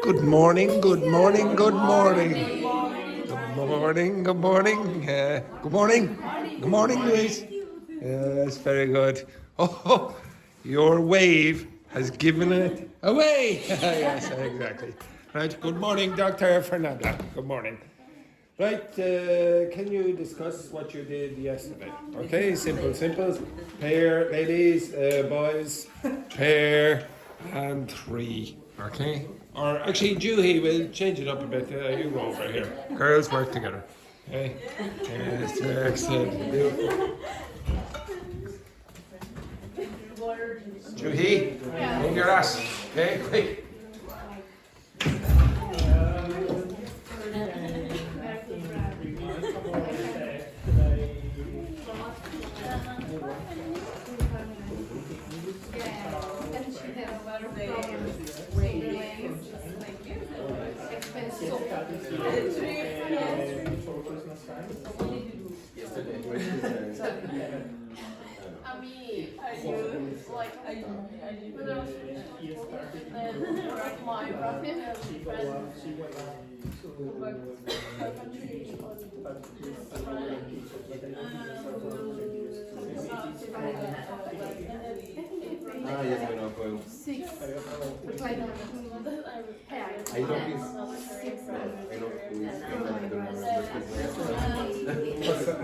Good morning, good morning, good morning. Good morning, good morning. Good morning. Good morning, Luis. Yes, very good. Oh, your wave has given it away. Yes, exactly. Right, good morning, Dr. Fernanda. Good morning. Right, can you discuss what you did yesterday? Okay, simple. Pair, ladies, boys, pair, and three. Okay? Or actually, Juhi will change it up a bit. You go over here. Girls work together. Okay? Yes, excellent. Juhi, move your ass. Okay, quick.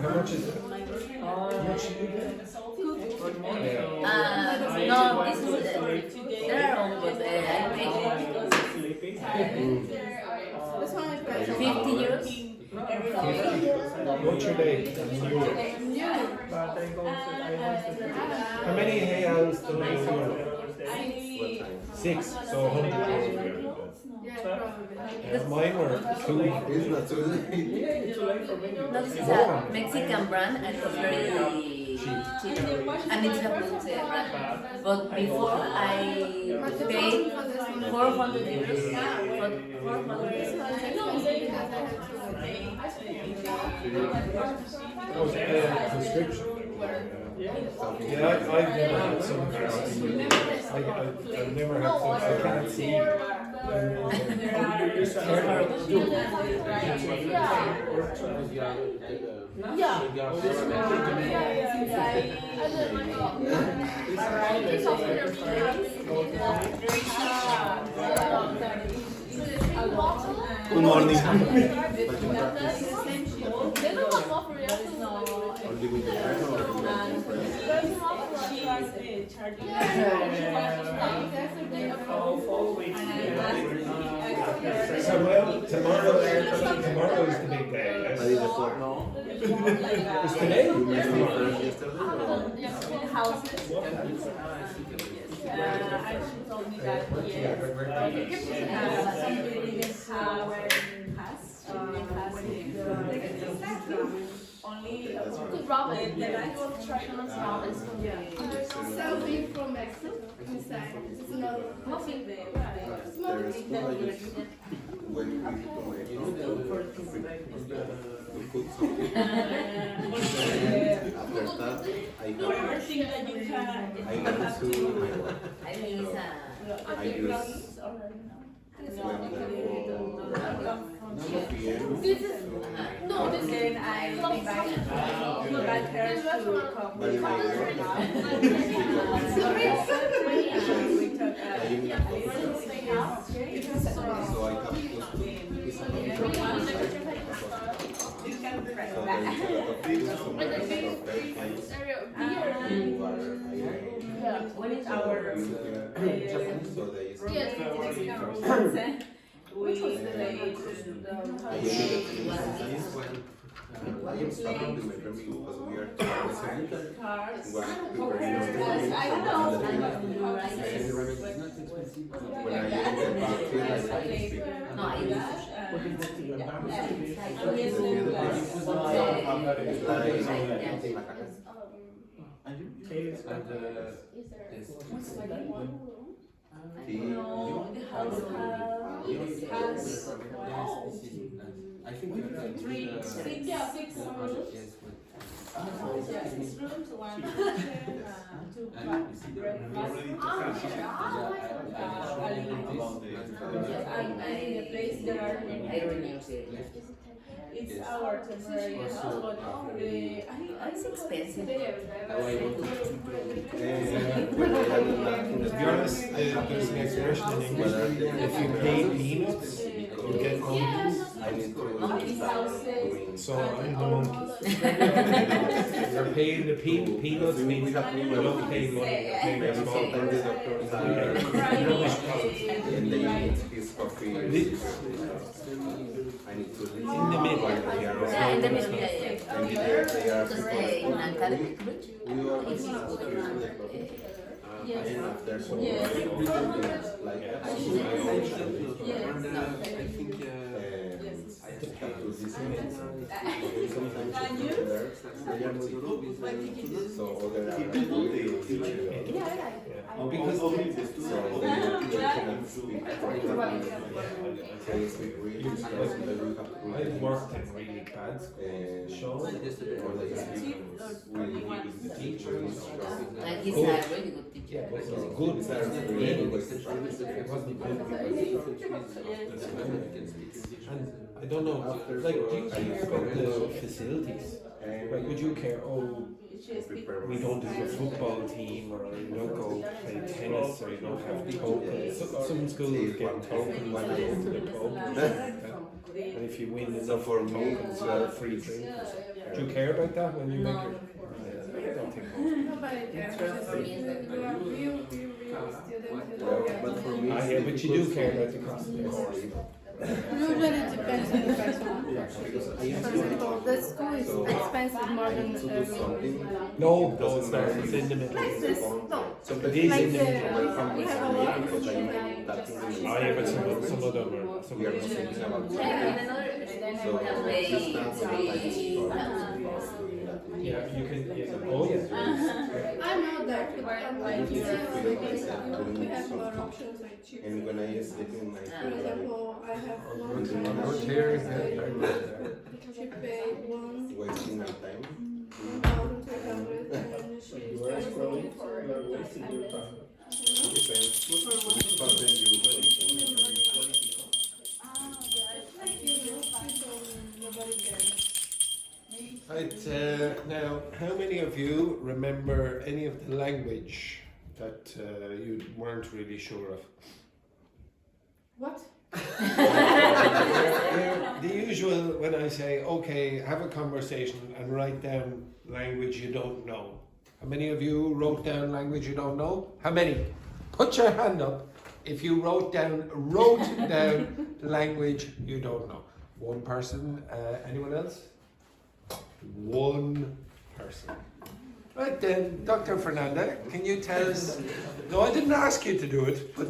How much is it? How much do you get? No, this is their own, but I pay 50 euros. What's your day? How many hayals do you have? 6, so 100 euros. Mine were 2. No, this is a Mexican brand and it's very cheap. And it's a good brand. But before I paid 400 euros for 400 Was it a prescription? Yeah, I've never had some. I've never had some. I can't see. Good morning. Samuel, tomorrow is the big day. Yes? It's today? And she told me that only the life of China's house. Selfie from Mexico. Inside. This is not nothing there. No, this is I invite her to come. When it's our which was delayed I am stopping with my family because we are cars. I don't know. When I get No, I I think six rooms. Yeah, 6 rooms, 1 kitchen, 2 breakfast. and in the place there are it's our temporary house, but It's expensive. To be honest, there's an expression in English: if you pay peanuts, you get monkeys. So I'm the monkey. You're paying the peanuts means you don't pay money. You're paying a small price. And they eat his coffee. I need to In the middle here. Yeah, in the middle, yeah. And they are Just in Ankara. we are and after so like I think to this sometimes so other Because I've worked in really bad schools. The teachers Like he's a really good teacher. it wasn't good. It wasn't good and I don't know, like, do you care about the facilities? Like, would you care, oh, we don't have a football team, or you don't go play tennis, or you don't have tokens? Some schools get tokens when they go to the pub, and stuff like that. And if you win enough for tokens, you have a free drink. Do you care about that when you make your... I don't think most. Nobody cares. You are real student. but for me Yeah, but you do care about the cost of the course. No, but it depends on the person. For example, the school is expensive more than No, it's not. It's in the middle. like this. No, It is like in the the, middle. we have a lot of Yeah, but some of them are. Some of them are. Yeah, you can. Yeah. Oh, yeah. I know that, but like, we have a lot of options like cheap. and when I sleep in my For example, I have one she paid wasting my time 1,300 and she's trying to go for Right, now, how many of you remember any of the language that you weren't really sure of? What? The usual, when I say, okay, have a conversation and write down language you don't know. How many of you wrote down language you don't know? How many? Put your hand up if you wrote down language you don't know. One person, anyone else? One person. Right then, Dr. Fernanda, can you tell us? No, I didn't ask you to do it, but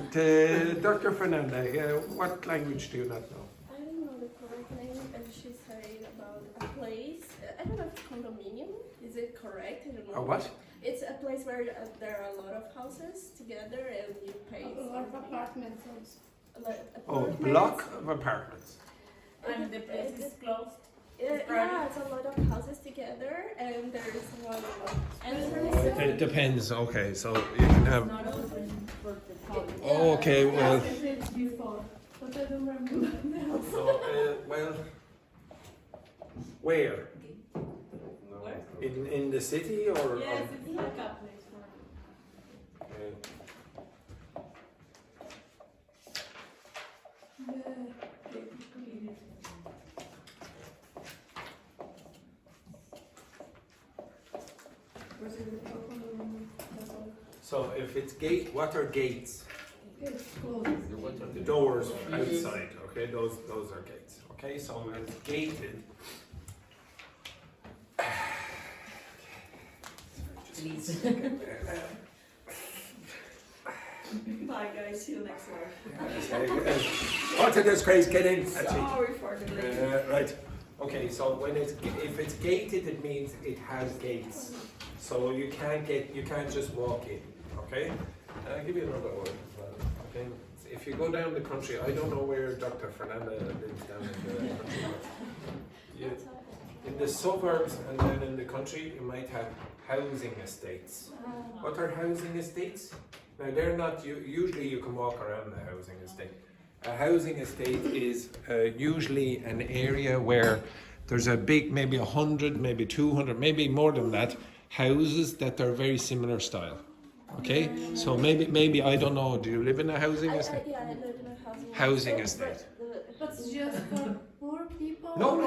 Dr. Fernanda, what language do you not know? I don't know the correct name, and she said about a place. I don't know if it's condominium. Is it correct? I don't know. A what? It's a place where there are a lot of houses together, and you pay. A lot of apartments. Oh, block of apartments. and the place is closed. Yeah, it's a lot of houses together, and there is one entrance. It depends. Okay, so you can have. Oh, okay, well. Before, but I don't remember now. So, well, where? In the city or? Yes, it's like a place for So if it's gate, what are gates? It's cool. The doors outside. Okay, those are gates. Okay, so when it's gated. Please. Bye guys, see you next live. What's in this craze? Get in. That's it. Sorry for the late. Right. Okay, so if it's gated, it means it has gates. So you can't just walk in. Okay. I'll give you another one as well. Okay. If you go down the country, I don't know where Dr. Fernanda lives down in the country. In the suburbs and then in the country, you might have housing estates. What are housing estates? Now they're not. Usually you can walk around the housing estate. A housing estate is usually an area where there's a big, maybe 100, maybe 200, maybe more than that, houses that are very similar style. Okay, so maybe I don't know. Do you live in a housing estate? Yeah, I live in a Housing estate. But just for poor people? No.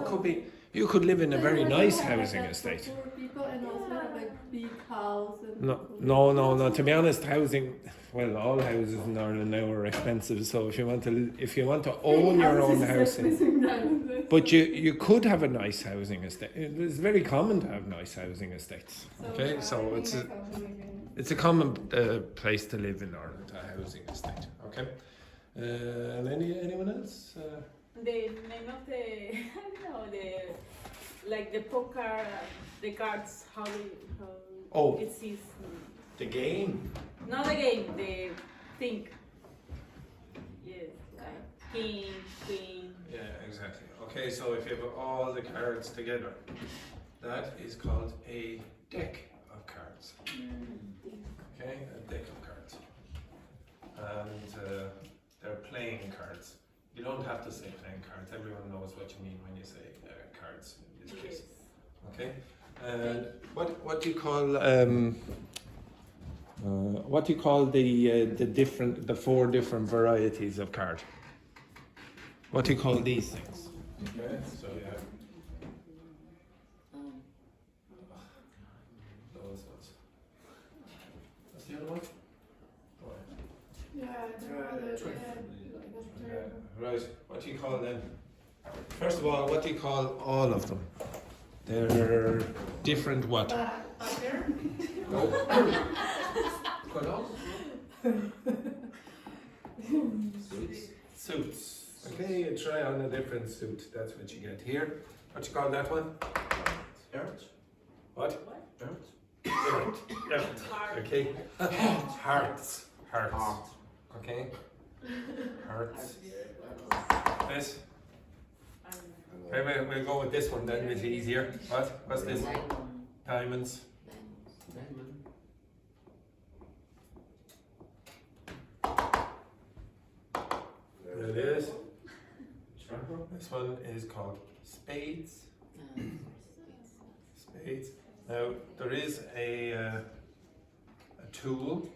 It could be. You could live in a very nice housing estate. Poor people and also have like big house and No. To be honest, housing. Well, all houses in Ireland now are expensive. So if you want to own your own housing, but you could have a nice housing estate. It's very common to have nice housing estates. Okay, so it's a common place to live in Ireland, a housing estate. Okay, and anyone else? The name of the, I don't know, the poker, the cards, how it sees. The game. Not the game, the thing. Yes, like king, queen. Yeah, exactly. Okay, so if you have all the cards together, that is called a deck of cards. Okay, a deck of cards. And they're playing cards. You don't have to say playing cards. Everyone knows what you mean when you say cards in this case. Okay, and what do you call the four different varieties of card? What do you call these things? Okay, so you have those ones. What's the other one? Right, what do you call them? First of all, what do you call all of them? They're different what? Suits. Okay, you try on a different suit. That's what you get here. What you call that one? Earth. What? Earth. Earth. Okay. Hearts. Okay. Hearts. This. Maybe we'll go with this one then. It's easier. What's this? Diamonds. There it is. This one is called spades. Spades. Now there is a tool.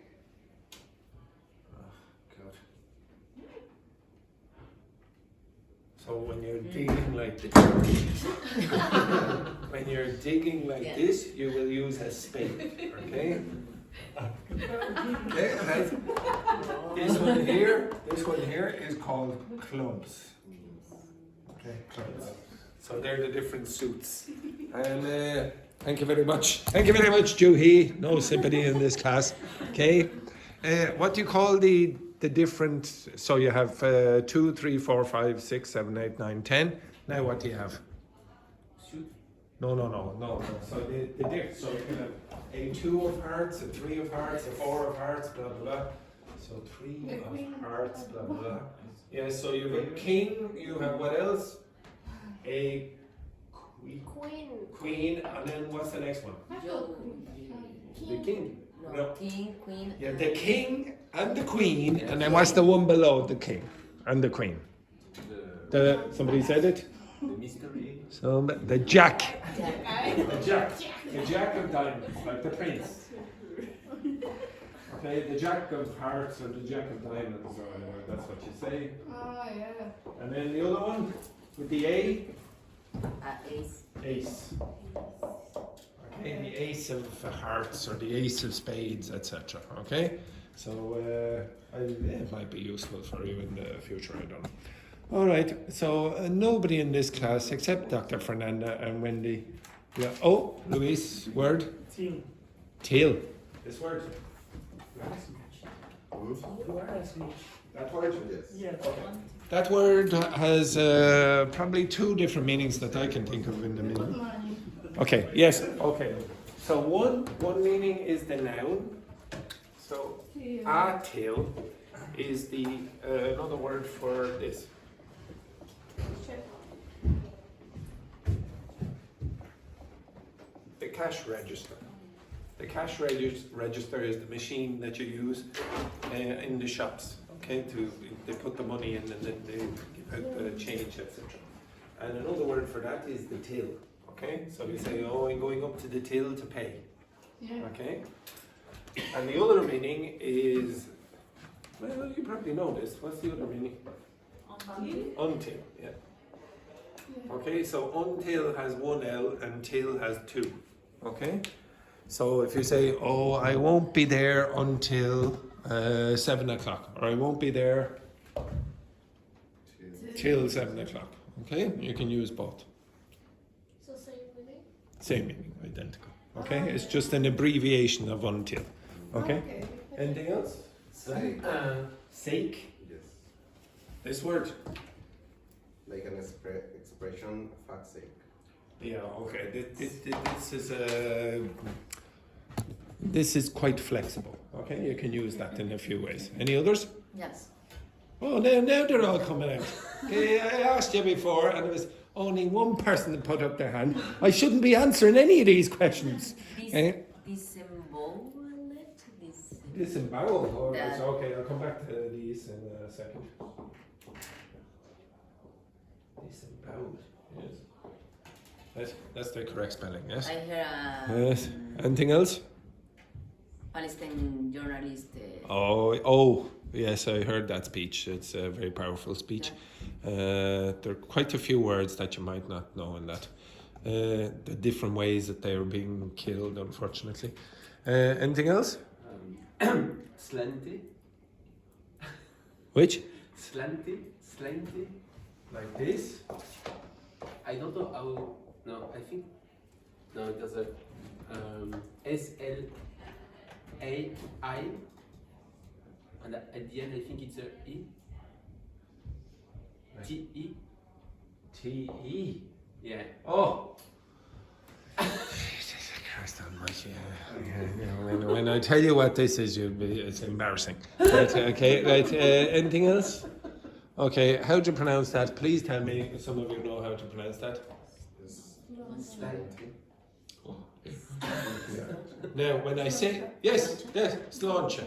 Oh God. So when you're digging like this, this, you will use a spade. Okay. Okay, right. This one here is called clubs. Okay, clubs. So they're the different suits. And thank you very much. Thank you very much, Juhi. No sympathy in this class. Okay. What do you call the different? So you have 2, 3, 4, 5, 6, 7, 8, 9, 10. Now what do you have? No. So so you have a 2 of hearts, a 3 of hearts, a 4 of hearts, blah blah blah. So 3 of hearts, blah blah blah. Yeah. So you have a king. You have what else? A queen, and then what's the next one? The king. No, king, queen. Yeah, the king and the queen, and then what's the one below the king and the queen? Somebody said it. The mystery. So the jack. The jack of diamonds, like the prince. Okay, the jack of hearts or the jack of diamonds, or whatever. That's what you say. Oh yeah. And then the other one with the A. Ace. Ace. Okay, the ace of hearts or the ace of spades, etc. Okay, so it might be useful for you in the future. I don't know. All right, so nobody in this class except Dr. Fernanda and Wendy. Yeah. Oh, Luis, word. Teal. This word. That word. Yes. That word has probably 2 different meanings that I can think of in the middle. Okay, yes, okay. So one meaning is the noun. So a till is the another word for this. The cash register. The cash register is the machine that you use in the shops. Okay, they put the money in and then they give out the change, etc. And another word for that is the till. Okay, so you say, oh, I'm going up to the till to pay. Yeah. Okay, and the other meaning is, well, you probably know this. What's the other meaning? Until, yeah. Okay, so until has one L and till has two. Okay, so if you say, oh, I won't be there until 7 o'clock, or I won't be there till 7 o'clock. Okay, you can use both. So same meaning? Same meaning, identical. Okay, it's just an abbreviation of until. Okay, anything else? Sake. Sake. Yes. This word. Like an expression, fuck's sake. Yeah, okay. This is quite flexible. Okay, you can use that in a few ways. Any others? Yes. Oh, now they're all coming out. Okay, I asked you before, and there was only one person that put up their hand. I shouldn't be answering any of these questions. Disembowel. Oh, it's okay. I'll come back to these in a second. Disembowel. Yes. That's the correct spelling. Yes. I hear Yes. Anything else? Palestinian journalist. Oh, yes, I heard that speech. It's a very powerful speech. There are quite a few words that you might not know in that. The different ways that they are being killed, unfortunately. Anything else? Slanty. Which? Slanty. Like this? I don't know how. No, I think. No, it does a SLAI. And at the end, I think it's a E. TE. T-E. Yeah. Oh! Jesus Christ almighty. Yeah. When I tell you what this is, it's embarrassing. Right, okay, right. Anything else? Okay, how do you pronounce that? Please tell me if some of you know how to pronounce that. Slanty. Now, when I say, yes, sláinte.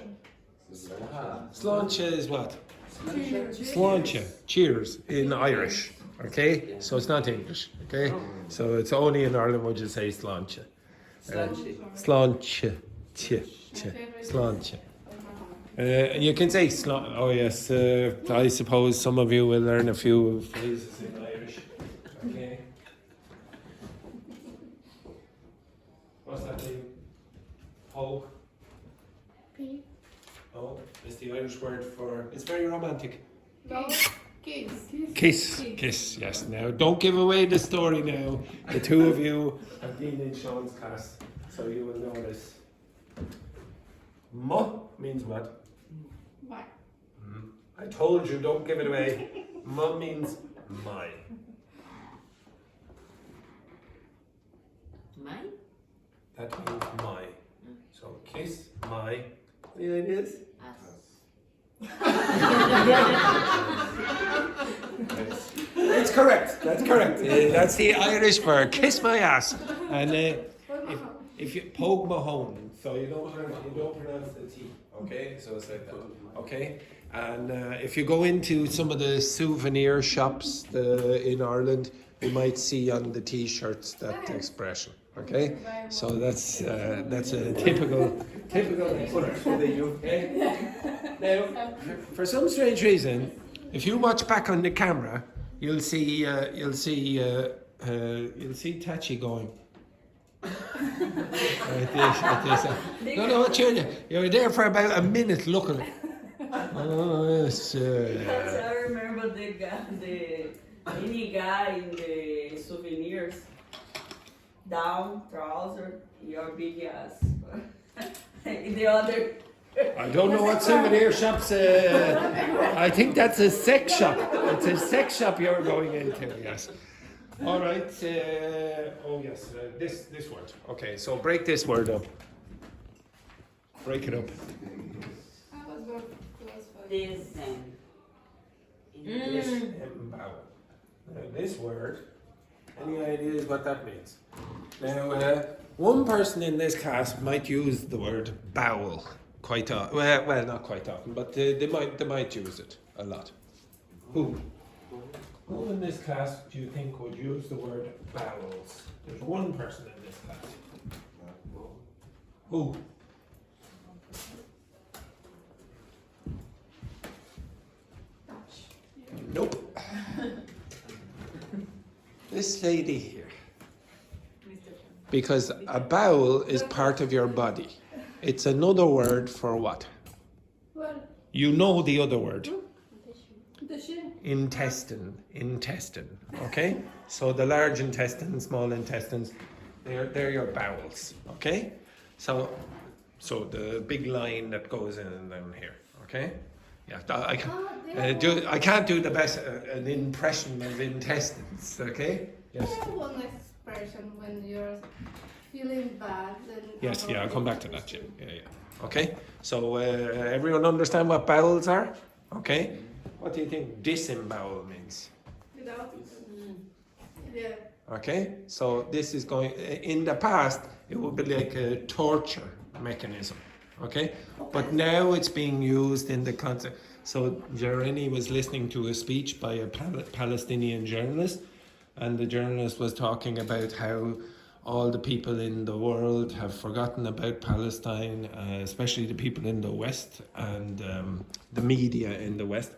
Sláinte is what? Sláinte, cheers in Irish, okay? So it's not English, okay? So it's only in Ireland would you say sláinte. Sláinte, sláinte. You can say oh yes, I suppose some of you will learn a few phrases in Irish. Okay. What's that mean? Poke. P. Oh, it's the Irish word for. It's very romantic. No. Kiss. Kiss. Yes. Now, don't give away the story. Now, the two of you have been in Sean's class, so you will know this. Mo means what? Why? I told you, don't give it away. Mo means my. My? That means my. So kiss my. The idea is. That's correct. That's correct. That's the Irish for kiss my ass. And if you poke my home, so you don't pronounce the T. Okay, so it's like that. Okay, and if you go into some of the souvenir shops in Ireland, you might see on the T-shirts that expression. Okay, so that's a typical word for the UK. Now, for some strange reason, if you watch back on the camera, you'll see Tachi going. Like this. No, you're there for about a minute looking. Oh, yes. I remember the mini guy in the souvenirs. Down, trouser, your big ass. The other. I don't know what souvenir shops. I think that's a sex shop. It's a sex shop you're going into. Yes. All right. Oh yes. This word. Okay. So break this word up. Break it up. This. Disembowel. Now this word. Any ideas what that means? Now, one person in this class might use the word bowel quite often. Well, not quite often, but they might use it a lot. Who in this class do you think would use the word bowels? There's one person in this class. Who? Nope. This lady here. Because a bowel is part of your body. It's another word for what? Well, You know the other word. the shin. Intestine. Okay? So the large intestine, small intestines, they're your bowels. Okay? So the big line that goes in and down here. Okay? Yeah, I can't do the best an impression of intestines. Okay? Yes. I have one expression when you're feeling bad. Yes. Yeah. I'll come back to that. Yeah. Okay. So everyone understand what bowels are? Okay. What do you think disembowel means? Without. Yeah. Okay. So this is going. In the past, it would be like a torture mechanism. Okay. But now it's being used in the concept. So Jeremy was listening to a speech by a Palestinian journalist, and the journalist was talking about how all the people in the world have forgotten about Palestine, especially the people in the West and the media in the West.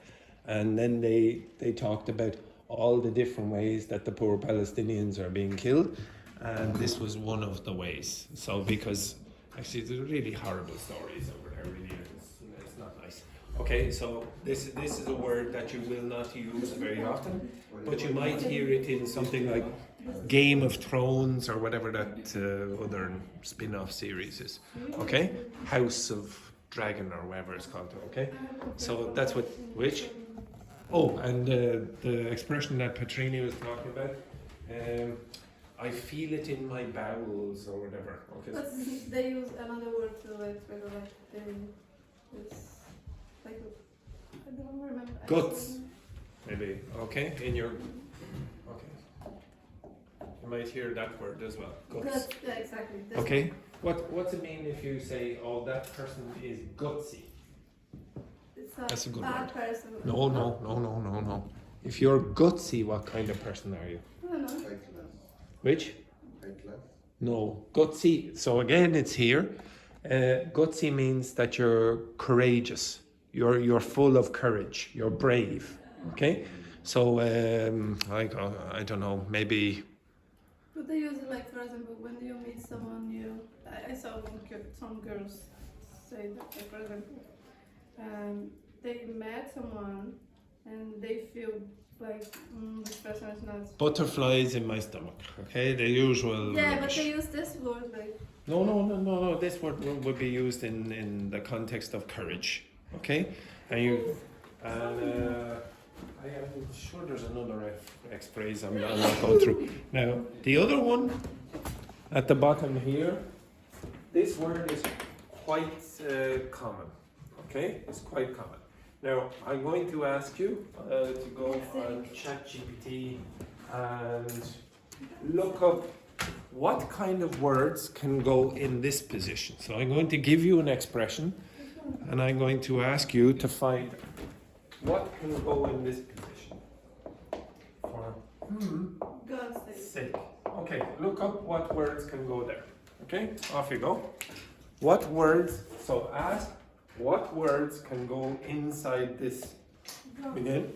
And then they talked about all the different ways that the poor Palestinians are being killed. And this was one of the ways. So because actually there's really horrible stories over there, really. It's not nice. Okay, so this is a word that you will not use very often, but you might hear it in something like Game of Thrones or whatever that other spin-off series is. Okay, House of Dragon or whatever it's called. Okay, so that's what which. Oh, and the expression that Petrini was talking about. I feel it in my bowels or whatever. Okay. But they use another word to express like this, like I don't remember. Guts. Maybe. Okay, in your. Okay. You might hear that word as well. Guts. Yeah, exactly. Okay. What's it mean if you say, "Oh, that person is gutsy"? It's That's a good bad word. person. No. If you're gutsy, what kind of person are you? I don't know. High class. Which? High class. No, gutsy. So again, it's here. Gutsy means that you're courageous. You're full of courage. You're brave. Okay. So I don't know. Maybe. But they use it like, for example, when you meet someone new. I saw some girls say that, like, for example, they met someone and they feel like this person is not. Butterflies in my stomach. Okay, the usual. Yeah, but rubbish. they use this word like. No. This word would be used in the context of courage. Okay, and you. I am sure there's another phrase I'm not going through. Now, the other one at the bottom here, this word is quite common. Okay, it's quite common. Now, I'm going to ask you to go on ChatGPT and look up what kind of words can go in this position. So I'm going to give you an expression and I'm going to ask you to find what can go in this position. For God's sake. sake. Okay, look up what words can go there. Okay, off you go. What words, so ask what words can go inside this again.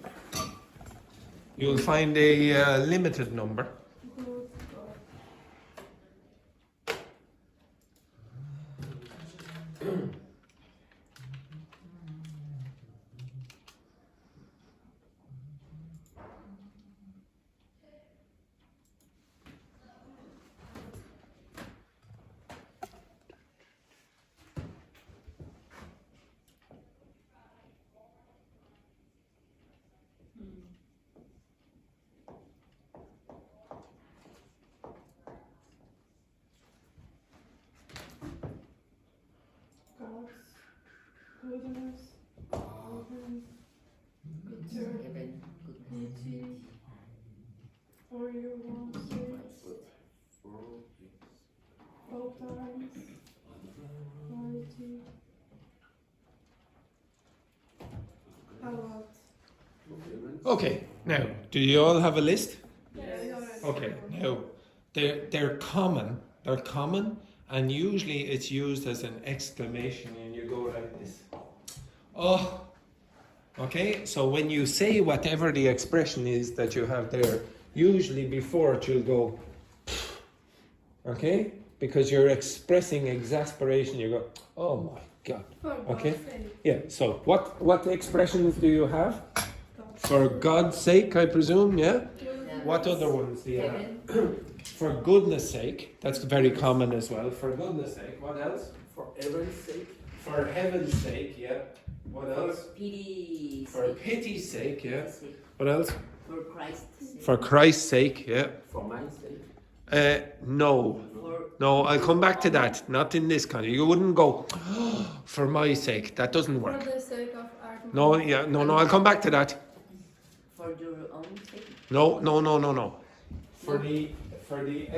You'll find a limited number. Goodness. Or you want to say four times. Quality. Okay, now, do you all have a list? Yes. Okay, now, they're common, and usually it's used as an exclamation and you go like this. Oh, okay, so when you say whatever the expression is that you have there, usually before it you'll go, okay? Because you're expressing exasperation, you go, oh my God. For Okay? God's sake. Yeah, so what expressions do you have? For God's sake, I presume, yeah? What other ones do you have? Heaven. For goodness sake, that's very common as well. For goodness sake, what else? For heaven's sake. For heaven's sake, yeah. What else? Pity. For pity's sake, yeah. What else? For Christ's sake. For Christ's sake, yeah. For my sake. No. No, I'll come back to that. Not in this kind of. You wouldn't go, for my sake. That doesn't For work. the sake of argument. No, yeah, no, I'll come back to that. For your own sake. No. For the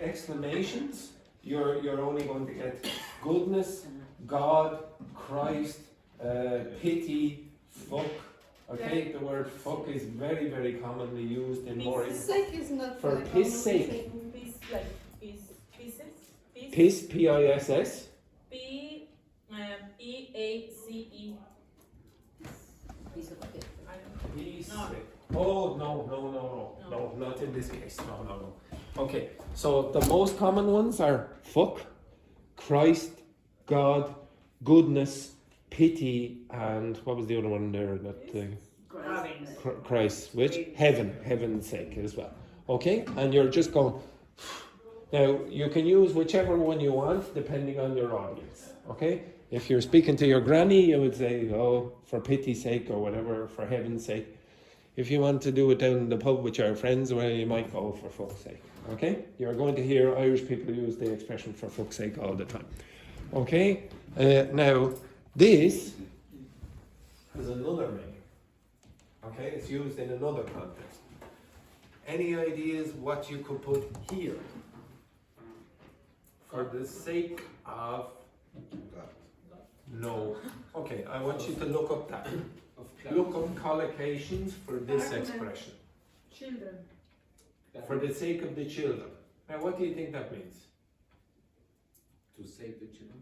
exclamations, you're only going to get goodness, God, Christ, pity, fuck. Okay, the word fuck is very, very commonly used in more. The sake is not For like piss almost sake. the same. Piece, like piece, pieces. Piss, P-I-S-S. P-E-A-C-E. Piece of paper. I don't know. Piss. No. Oh, no, not in this case. No. Okay, so the most common ones are fuck, Christ, God, goodness, pity, and what was the other one there? Christ, which? Heaven's sake as well. Okay, and you're just going. Now, you can use whichever one you want depending on your audience. Okay, if you're speaking to your granny, you would say, oh, for pity's sake, or whatever, for heaven's sake. If you want to do it down in the pub with your friends, well, you might go for fuck's sake. Okay? You're going to hear Irish people use the expression for fuck's sake all the time. Okay? Now, this has another meaning. Okay? It's used in another context. Any ideas what you could put here? For the sake of... No. Okay, I want you to look up that. Look up collocations for this expression. Children. For the sake of the children. Now, what do you think that means? To save the children.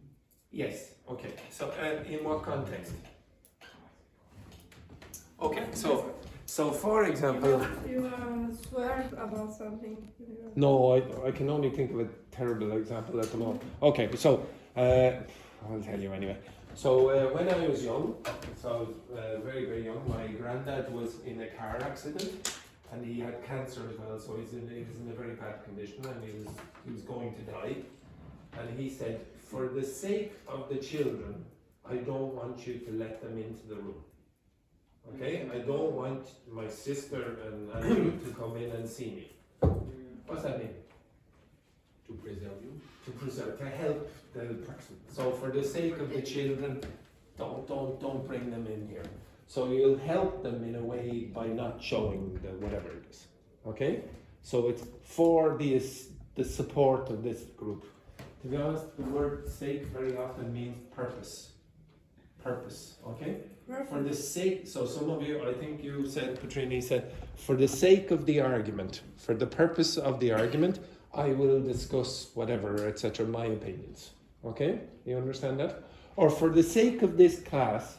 Yes. Okay. So, in what context? Okay. So for example. You swear about something. No, I can only think of a terrible example at the moment. Okay. So, I'll tell you anyway. So when I was young, very, very young, my granddad was in a car accident and he had cancer as well, so he was in a very bad condition and he was going to die. And he said, for the sake of the children, I don't want you to let them into the room. Okay? I don't want my sister and you to come in and see me. What's that mean? To preserve you. To help the person. So for the sake of the children, don't bring them in here. So you'll help them in a way by not showing the whatever it is. Okay? So it's for the support of this group. To be honest, the word sake very often means purpose. Purpose, okay? For the sake, so some of you, I think you said, Petrini said, for the sake of the argument, for the purpose of the argument, I will discuss whatever, etc., my opinions. Okay? You understand that? Or for the sake of this class,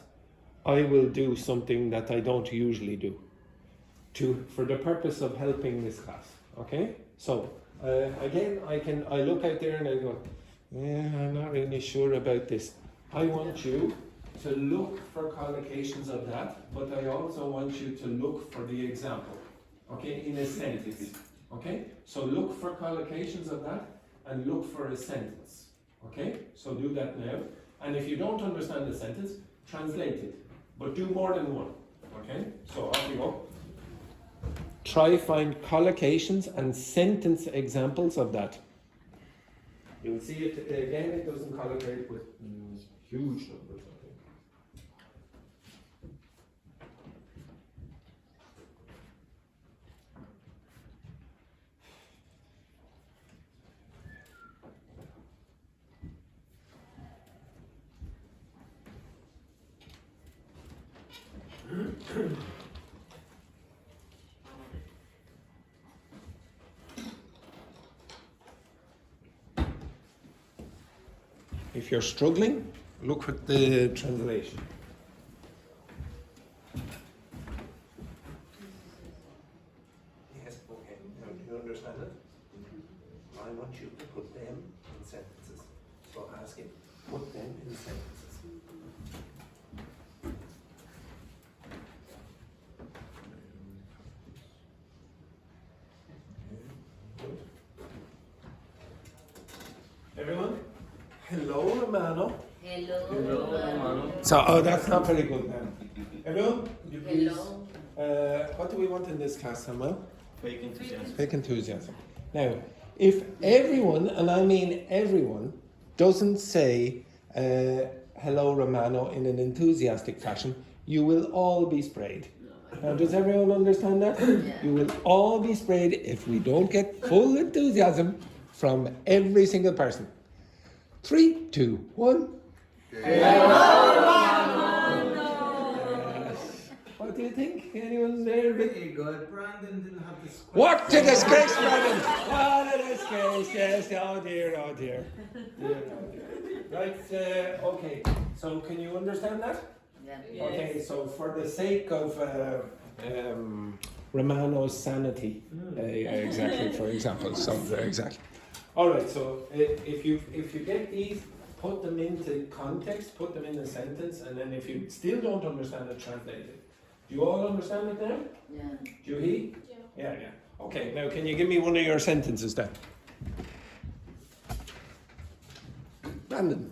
I will do something that I don't usually do. For the purpose of helping this class. Okay? So, again, I look out there and I go, I'm not really sure about this. I want you to look for collocations of that, but I also want you to look for the example. Okay? In a sentence. Okay? So look for collocations of that and look for a sentence. Okay? So do that now. And if you don't understand the sentence, translate it. But do more than one. Okay? So off you go. Try find collocations and sentence examples of that. You'll see it again, it doesn't collocate with huge numbers, I think. If you're struggling, look at the translation. Yes, okay. Now, do you understand it? I want you to put them in sentences. So ask him, put them in sentences. Everyone? Hello, Romano. Hello. Romano. So, oh, that's not very good then. Everyone, could you please? Hello. What do we want in this class, Samuel? Fake enthusiasm. Fake enthusiasm. Now, if everyone, and I mean everyone, doesn't say hello, Romano, in an enthusiastic fashion, you will all be sprayed. Now, does everyone understand that? Yeah. You will all be sprayed if we don't get full enthusiasm from every single person. 3, 2, 1. What do you think? Anyone there? Pretty good. Brandon didn't have this. What a disgrace, Brandon! What a disgrace! Yes. Oh dear. Oh dear. Right. Okay. So, can you understand that? Yeah. Okay. So, for the sake of Romano's sanity, exactly. For example. So exactly. All right. So, if you get these, put them into context, put them in a sentence, and then if you still don't understand it, translate it. Do you all understand it now? Yeah. Juhi? Yeah. Okay, now can you give me one of your sentences then? Brandon.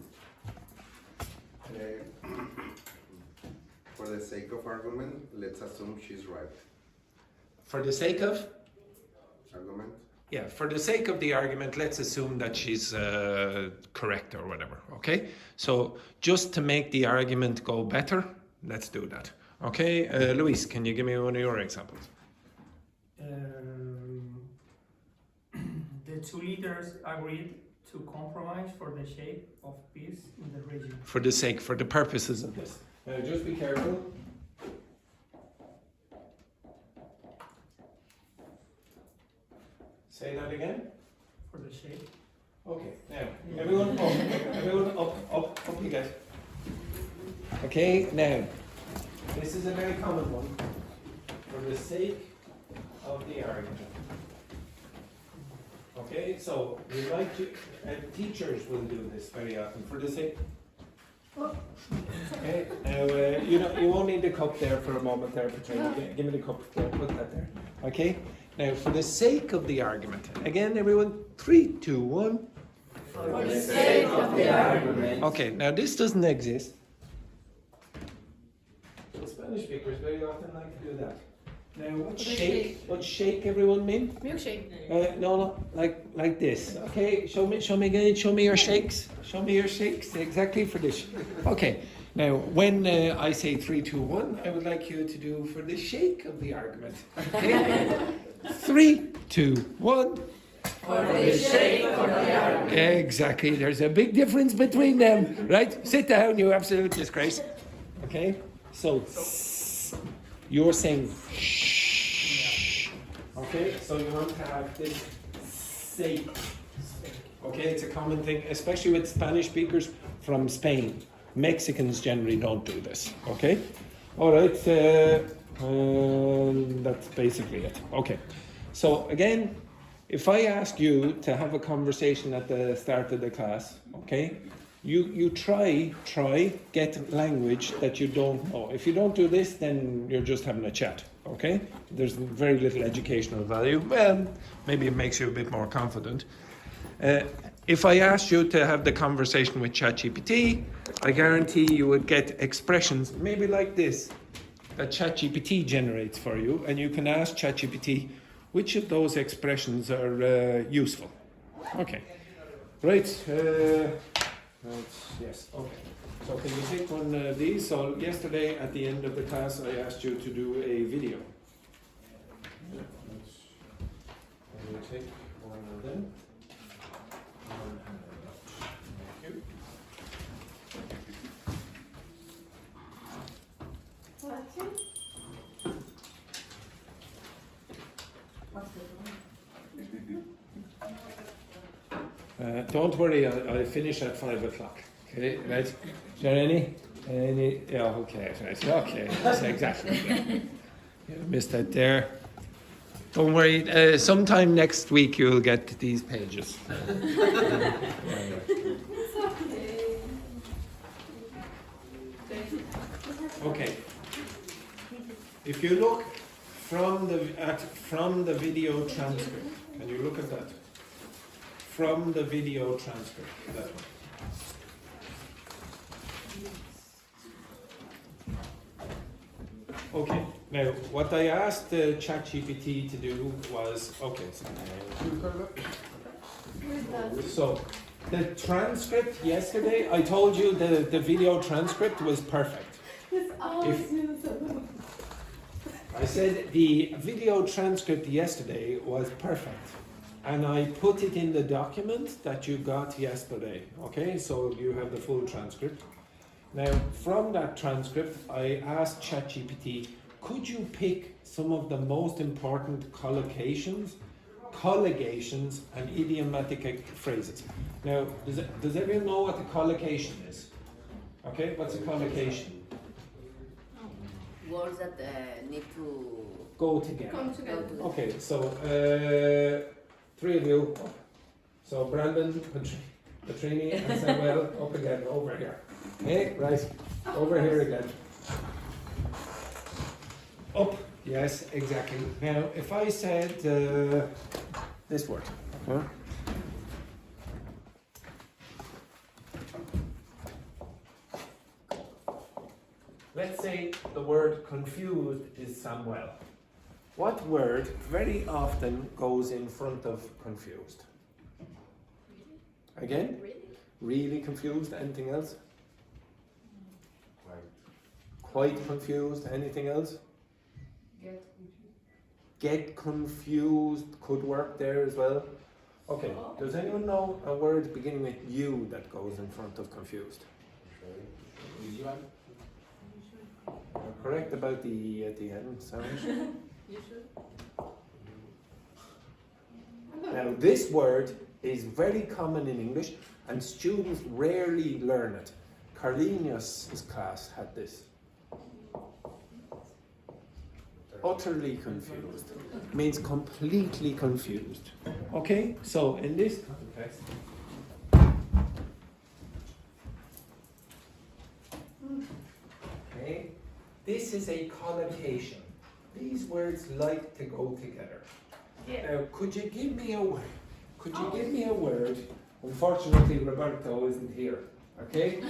For the sake of argument, let's assume she's right. For the sake of? Argument? Yeah, for the sake of the argument, let's assume that she's correct or whatever, okay? So just to make the argument go better, let's do that. Okay, Luis, can you give me one of your examples? The two leaders agreed to compromise for the sake of peace in the region. For the sake, for the purposes of this. Now just be careful. Say that again. For the sake. Okay, now, everyone up you get. Okay, now, this is a very common one. For the sake of the argument. Okay, so we like to, teachers will do this very often. For the sake. Okay, now, you won't need the cup there for a moment there, Patricia. Give me the cup there, put that there. Okay, now for the sake of the argument. Again, everyone, 3, 2, 1. For the sake of the argument. Okay, now this doesn't exist. The Spanish speakers very often like to do that. Now, what shake everyone mean? Milkshake. No, like this. Okay, show me again. Show me your shakes. Show me your shakes. Exactly for this. Okay. Now, when I say 3, 2, 1, I would like you to do for the shake of the argument. Okay? 3, 2, 1. For the sake of the argument. Exactly. There's a big difference between them, right? Sit down, you absolute disgrace. Okay. So you're saying shh. Okay. So you want to have this sake. Okay. It's a common thing, especially with Spanish speakers from Spain. Mexicans generally don't do this. Okay. All right. That's basically it. Okay. So again, if I ask you to have a conversation at the start of the class, okay, you try get language that you don't know. If you don't do this, then you're just having a chat, okay? There's very little educational value. Well, maybe it makes you a bit more confident. If I asked you to have the conversation with ChatGPT, I guarantee you would get expressions maybe like this that ChatGPT generates for you, and you can ask ChatGPT which of those expressions are useful. Okay, right. Yes. Okay. So can you take one of these? So yesterday at the end of the class, I asked you to do a video. Yeah, can you take one of them? Thank you. Don't worry, I'll finish at 5 o'clock. Okay, right. Is there any? Any? Yeah, okay, right. Okay, that's exactly. You missed that there. Don't worry, sometime next week you'll get these pages. Okay. If you look from the video transcript, can you look at that? From the video transcript, that one. Okay, now what I asked the ChatGPT to do was, okay, so the transcript yesterday, I told you the video transcript was perfect. I said the video transcript yesterday was perfect, and I put it in the document that you got yesterday, okay, so you have the full transcript. Now, from that transcript, I asked ChatGPT, could you pick some of the most important collocations, and idiomatic phrases? Now, does everyone know what a collocation is? Okay, what's a collocation? Words that need to go together. Come together. Okay, so three of you. So Brandon, Petrini, and Samuel up again, over here. Okay, right, over here again. Up, yes, exactly. Now, if I said this word, okay? Let's say the word confused is Samuel. What word very often goes in front of confused? Again? Really confused? Anything else? Quite confused? Anything else? Get confused could work there as well. Okay, does anyone know a word beginning with U that goes in front of confused? You're correct about the E at the end, sound. Now this word is very common in English and students rarely learn it. Carlenius' class had this. Utterly confused means completely confused. Okay, so in this context, okay, this is a collocation. These words like to go together. Yeah. Now, could you give me a word? Could you give me a word? Unfortunately, Roberto isn't here. Okay.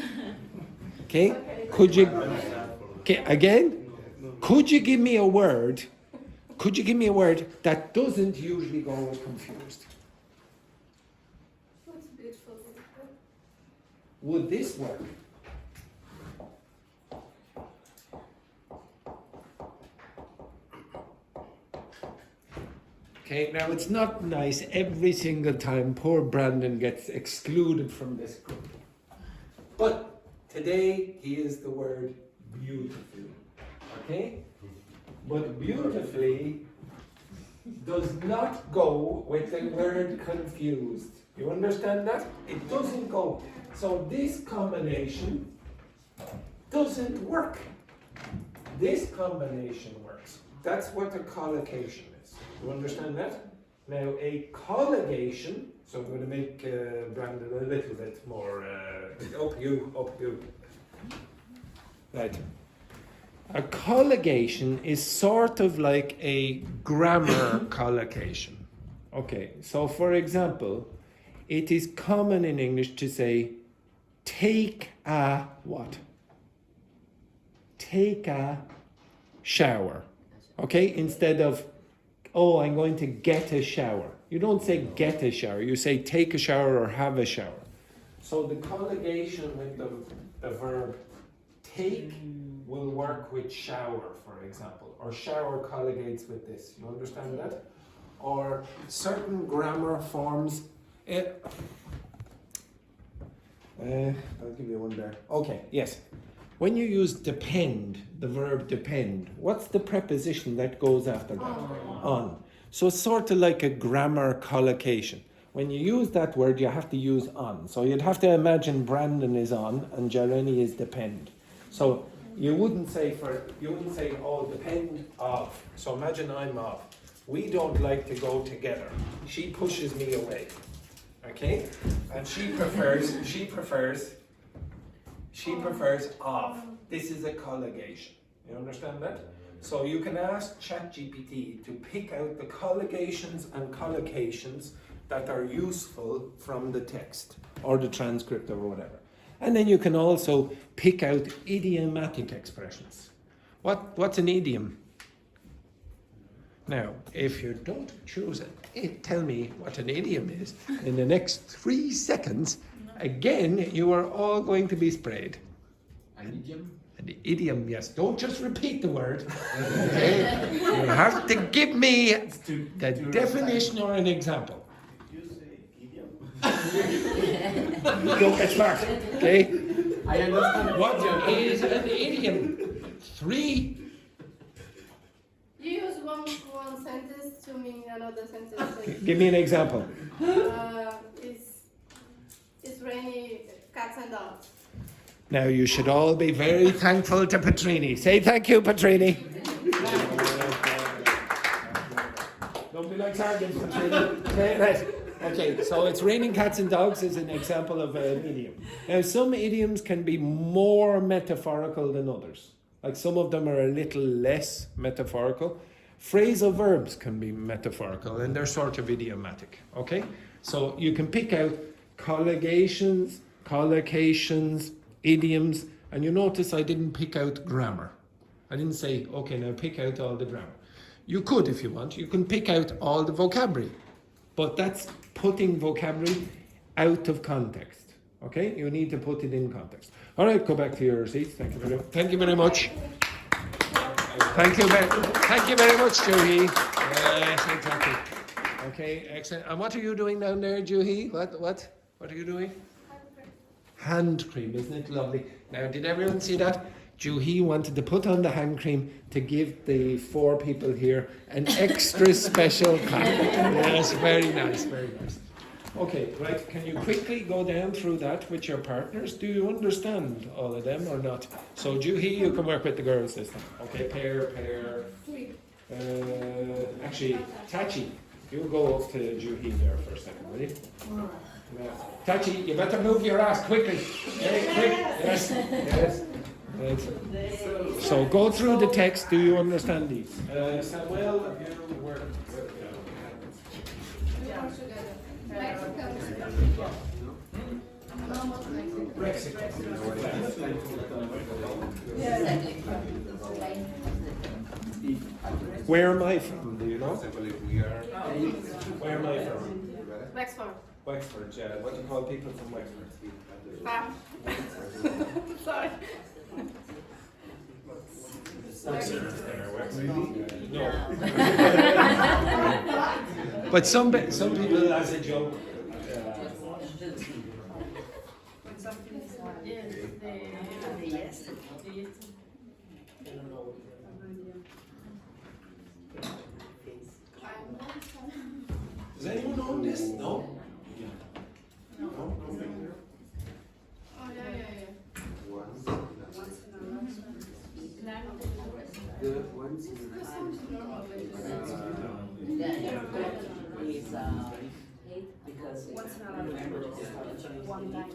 Okay. Could you? Okay. Again. Could you give me a word? Could you give me a word that doesn't usually go with confused? That's beautiful. Would this work? Okay, now it's not nice every single time poor Brandon gets excluded from this group. But today he is the word beautifully. Okay? But beautifully does not go with the word confused. You understand that? It doesn't go. So this combination doesn't work. This combination works. That's what a collocation is. You understand that? Now a colligation, so I'm going to make Brandon a little bit more up you. Right. A colligation is sort of like a grammar collocation. Okay, so for example, it is common in English to say, take a what? Take a shower. Okay, instead of, oh, I'm going to get a shower. You don't say get a shower, you say take a shower or have a shower. So the colligation with the verb take will work with shower, for example, or shower colligates with this. You understand that? Or certain grammar forms. I'll give you one there. Okay, yes. When you use depend, the verb depend, what's the preposition that goes after that? On. So it's sort of like a grammar collocation. when you use that word, you have to use on. So you'd have to imagine Brandon is on and Jeremy is depend. So you wouldn't say, oh, depend of. So imagine I'm of. We don't like to go together. She pushes me away. Okay? And she prefers of. This is a colligation. You understand that? So you can ask ChatGPT to pick out the colligations and collocations that are useful from the text or the transcript or whatever. And then you can also pick out idiomatic expressions. What's an idiom? Now, if you don't choose it, tell me what an idiom is in the next 3 seconds, again, you are all going to be sprayed. An idiom? An idiom, yes. Don't just repeat the word. Okay? You have to give me the definition or an example. You say idiom? Don't get smart. Okay? I understand. What is an idiom? 3. You use one sentence to mean another sentence. Give me an example. It's rainy, cats and dogs. Now you should all be very thankful to Petrini. Say thank you, Petrini. Don't be like sergeants, Petrini. Okay, so it's raining cats and dogs is an example of an idiom. Now some idioms can be more metaphorical than others. Like some of them are a little less metaphorical. Phrasal verbs can be metaphorical and they're sort of idiomatic. Okay? So you can pick out colligations, collocations, idioms, and you notice I didn't pick out grammar. I didn't say, okay, now pick out all the grammar. You could if you want. You can pick out all the vocabulary. But that's putting vocabulary out of context. Okay? You need to put it in context. All right, go back to your seats. Thank you very much. Thank you very much, Juhi. Yes, exactly. Okay, excellent. And what are you doing down there, Juhi? What are you doing? Hand cream, isn't it lovely? Now, did everyone see that? Juhi wanted to put on the hand cream to give the 4 people here an extra special clap. Yes, very nice, very nice. Okay, right, can you quickly go down through that with your partners? Do you understand all of them or not? So Juhi, you can work with the girls this time. Okay, pair. Actually, Tachi, you go up to Juhi there for a second, will you? Tachi, you better move your ass quickly. Very quick. Yes. Right. So go through the text. Do you understand these? Samuel, have you worked? Where am I from? Do you know? Where am I from? Wexford. Wexford, yeah. What do you call people from Wexford? Sorry. No. But some people, as a joke. Does anyone know this? No? Oh, yeah. This sounds normal. Because Once in a one time.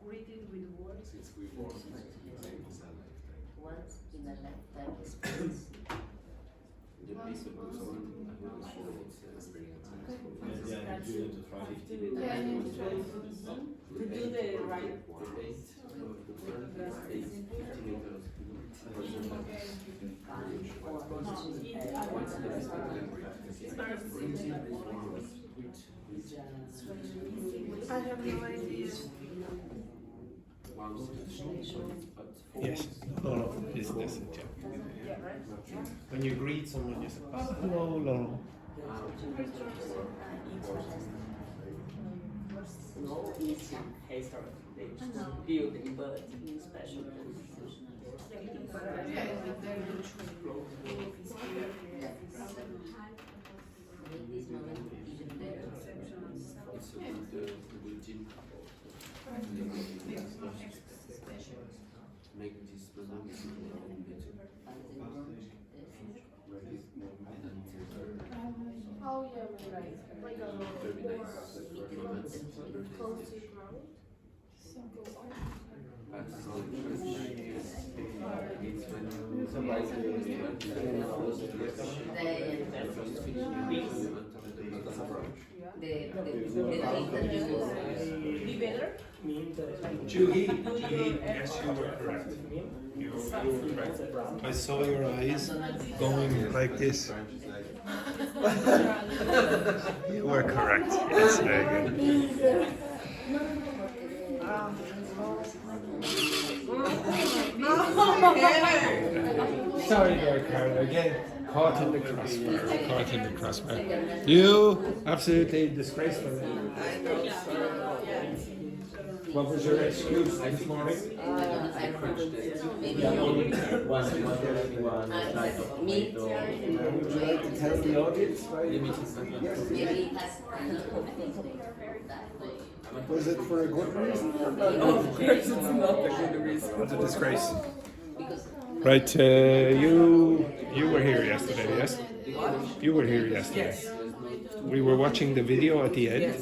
Greeting with words. once in a lifetime experience. Yeah, I need to try. To do the right. I have no idea. Yes. No. This is yeah. When you greet someone, you say, oh, hello. Snow is historic. They build in bird in special positions. This moment even better. It's a good team. Make this moment better. Oh yeah, right. Like a Very nice moments. close to ground. Be better? Juhi, yes, you were correct. You were correct. I saw your eyes going like this. You were correct. Yes, very good. Sorry there, Carla. Again, caught in the crossbar. Caught in the crossbar. You absolutely disgraceful. What was your excuse this morning? I crunched it. Maybe me. Would you like to tell the audience why? Maybe it has. Was it for a good reason? No, of course it's not a good reason. What a disgrace. Because Right, you were here yesterday, yes? You were here yesterday. We were watching the video at the end.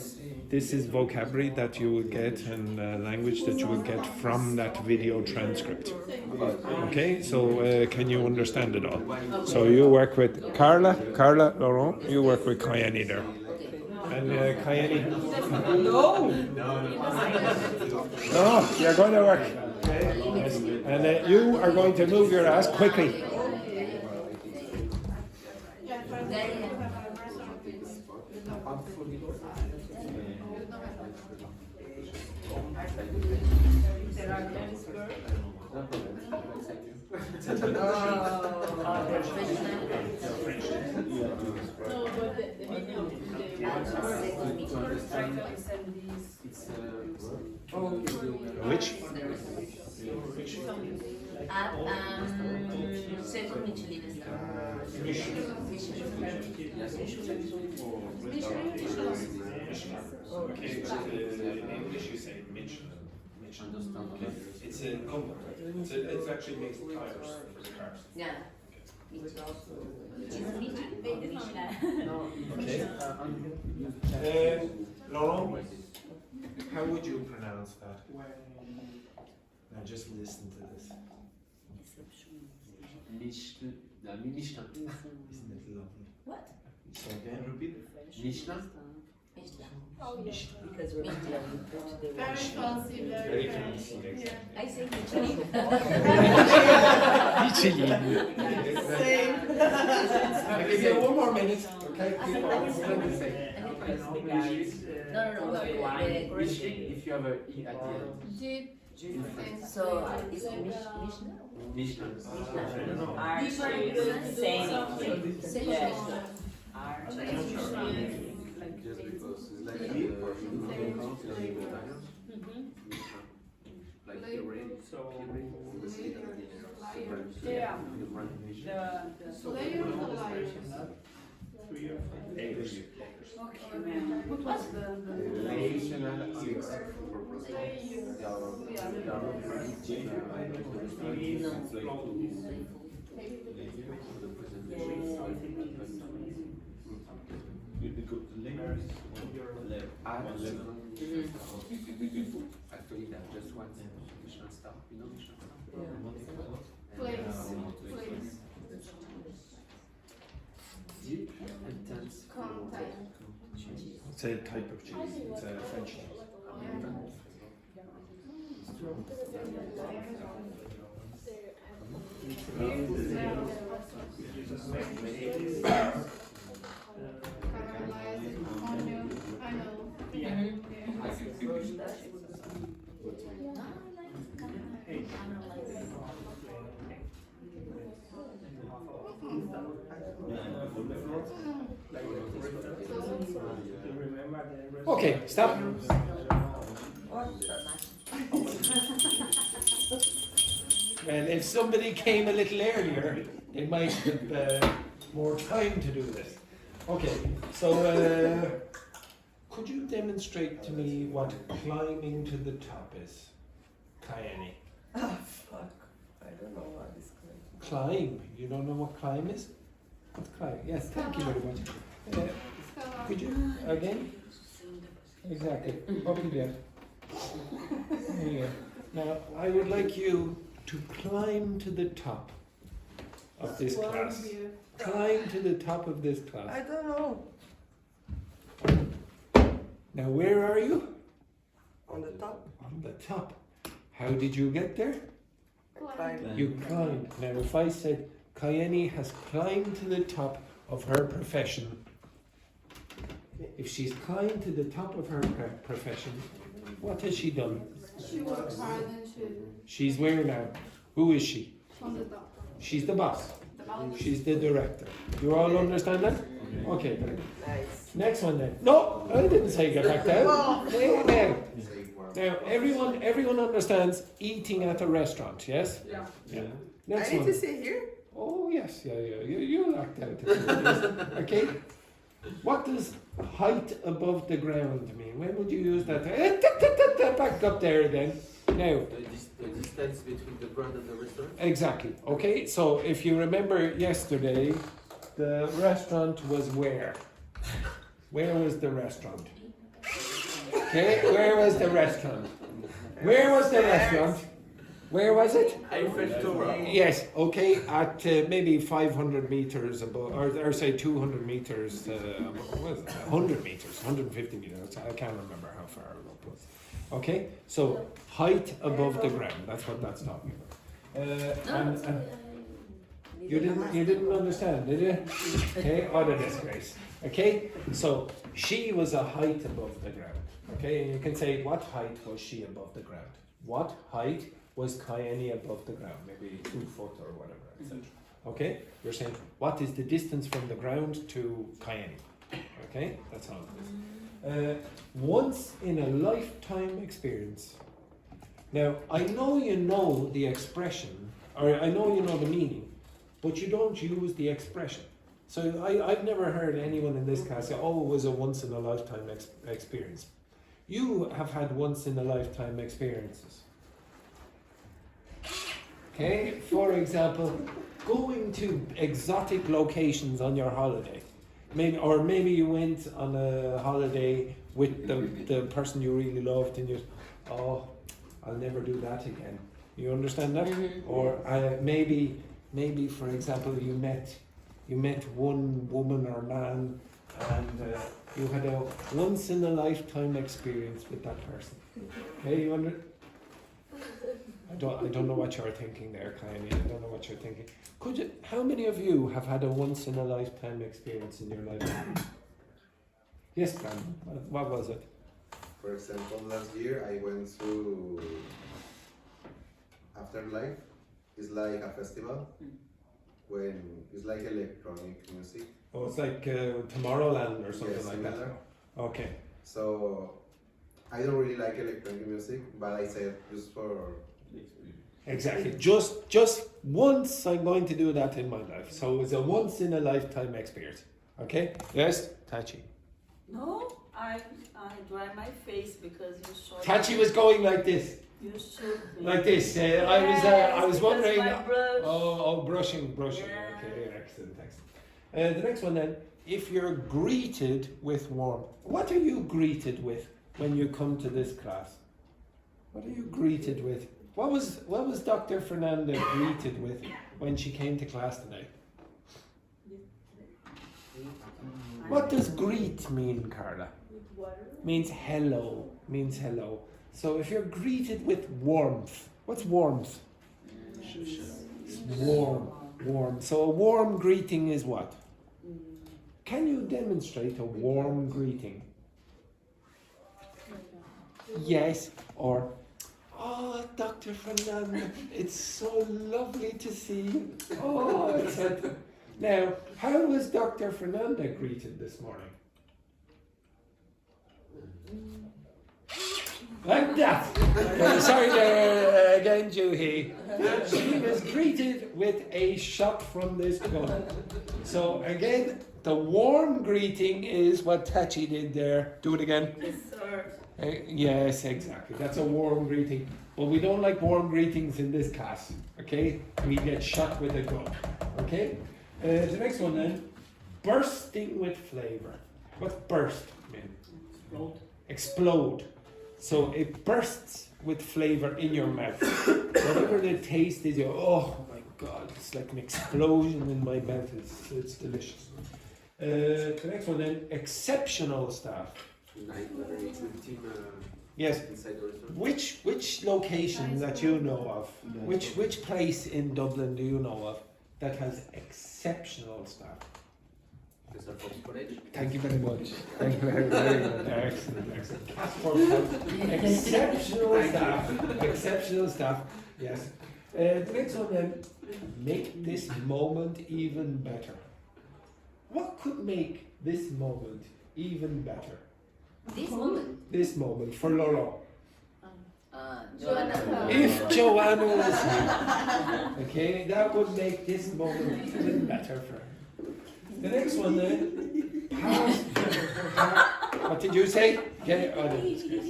This is vocabulary that you will get and language that you will get from that video transcript. Okay, so can you understand it all? So you work with Carla, Laurent, you work with Kayeni there. And Kayeni? No, you're going to work. Okay? Yes. And you are going to move your ass quickly. Which? Second Michelin star. Okay, in English you say Michelin. It's a number. It's actually makes tires for the cars. Yeah. It's also Okay. Laurent, how would you pronounce that? Now just listen to this. Michelin. Isn't it lovely? What? So again, repeat. Michelin. Oh yeah. Because we're Michelin. Very fancy, Very fancy. Exactly. I say Michelin. Same. I'll give you one more minute. Okay. No. Michelin, if you have a E at the end. So it's Michelin. Michelin. Same. Just because it's like a Like already. So Yeah. So they use the light. 3 or 4 English. What was the Actually, that's just one Michelin star. You know Michelin star? Place. Deep and tense. Contact. It's a type of cheese. It's a French cheese. Caramelized onion. I know. Okay, stop. Well, if somebody came a little earlier, they might have more time to do this. Okay, so could you demonstrate to me what climbing to the top is? Kayani. Ah, fuck. I don't know what is called. Climb. You don't know what climb is? What's climb? Yes, thank you very much. Could you again? Exactly. Up again. Yeah. Now I would like you to climb to the top of this class. Climb to the top of this class. I don't know. Now where are you? On the top. On the top. How did you get there? Climb. You climbed. Now if I said Kayeni has climbed to the top of her profession, if she's climbed to the top of her profession, what has she done? She works hard and She's where now? Who is she? on the top. She's the boss. The boss. She's the director. You all understand that? Okay, very good. Nice. Next one then. No, I didn't say get back down. Now, everyone understands eating at a restaurant, yes? Yeah. Yeah. Next I need one. to sit here. Oh yes, yeah. You act out. Okay. What does height above the ground mean? When would you use that? Back up there again. Now. The distance between the ground and the restaurant? Exactly. Okay. So if you remember yesterday, the restaurant was where? Where was the restaurant? Okay. Where was the restaurant? Where was the restaurant? Where was it? Eiffel Tower. Yes, okay, at maybe 500 meters above, or say 200 meters, what was it? 100 meters, 150 meters, I can't remember how far it was. Okay, so height above the ground, that's what that's talking about. And you didn't understand, did you? Okay, what a disgrace. Okay, so she was a height above the ground. Okay, and you can say, what height was she above the ground? What height was Kayeni above the ground? Maybe 2 foot or whatever, etc. Okay, you're saying, what is the distance from the ground to Kayeni? Okay, that's all it is. Once in a lifetime experience. Now, I know you know the expression, or I know you know the meaning, but you don't use the expression. So I've never heard anyone in this class say, oh, it was a once in a lifetime experience. You have had once in a lifetime experiences. Okay, for example, going to exotic locations on your holiday. Maybe you went on a holiday with the person you really loved and you, oh, I'll never do that again. You understand that? Mm-hmm. Or maybe for example you met one woman or man and you had a once in a lifetime experience with that person. Okay, you I don't know what you're thinking there, Kylie. I don't know what you're thinking. How many of you have had a once in a lifetime experience in your life? Yes, Brandon. What was it? For example, last year I went to Afterlife. It's like a festival when it's like electronic music. Oh, it's like Tomorrowland or something like that. Similar. Okay. So I don't really like electronic music, but I said just for Exactly. Just once I'm going to do that in my life. So it's a once in a lifetime experience. Okay? Yes, Tachi. No, I dry my face because you showed. Tachi was going like this. You should. Like this. I was Yes, wondering. because my brush. Brushing. Yeah. Okay, excellent. The next one then. If you're greeted with warmth, what are you greeted with when you come to this class? What are you greeted with? What was Dr. Fernanda greeted with when she came to class tonight? What does greet mean, Carla? Means hello. Means hello. So if you're greeted with warmth, what's warmth? Warm. So a warm greeting is what? Can you demonstrate a warm greeting? Yes, or oh, Dr. Fernanda, it's so lovely to see you. Oh, etc. Now, how was Dr. Fernanda greeted this morning? Like that. Sorry there again, Juhi. She was greeted with a shot from this gun. So again, the warm greeting is what Tachi did there. Do it again. Yes, sir. Yes, exactly. That's a warm greeting. But we don't like warm greetings in this class. Okay? We get shot with a gun. Okay? The next one then. Bursting with flavor. What's burst mean? Explode. Explode. So it bursts with flavor in your mouth. Whatever the taste is, you're, oh my god, it's like an explosion in my mouth. It's delicious. The next one then, exceptional stuff. Yes. Which location that you know of? Which place in Dublin do you know of that has exceptional staff? Thank you very much. Thank you very much. Excellent, excellent. Exceptional staff. Exceptional staff. Yes. The next one then, make this moment even better. What could make this moment even better? This moment? This moment for Laurent. Joanna. If Joanna was here, okay, that would make this moment even better for her. The next one then, past. What did you say? Get it? Oh, no, it's good.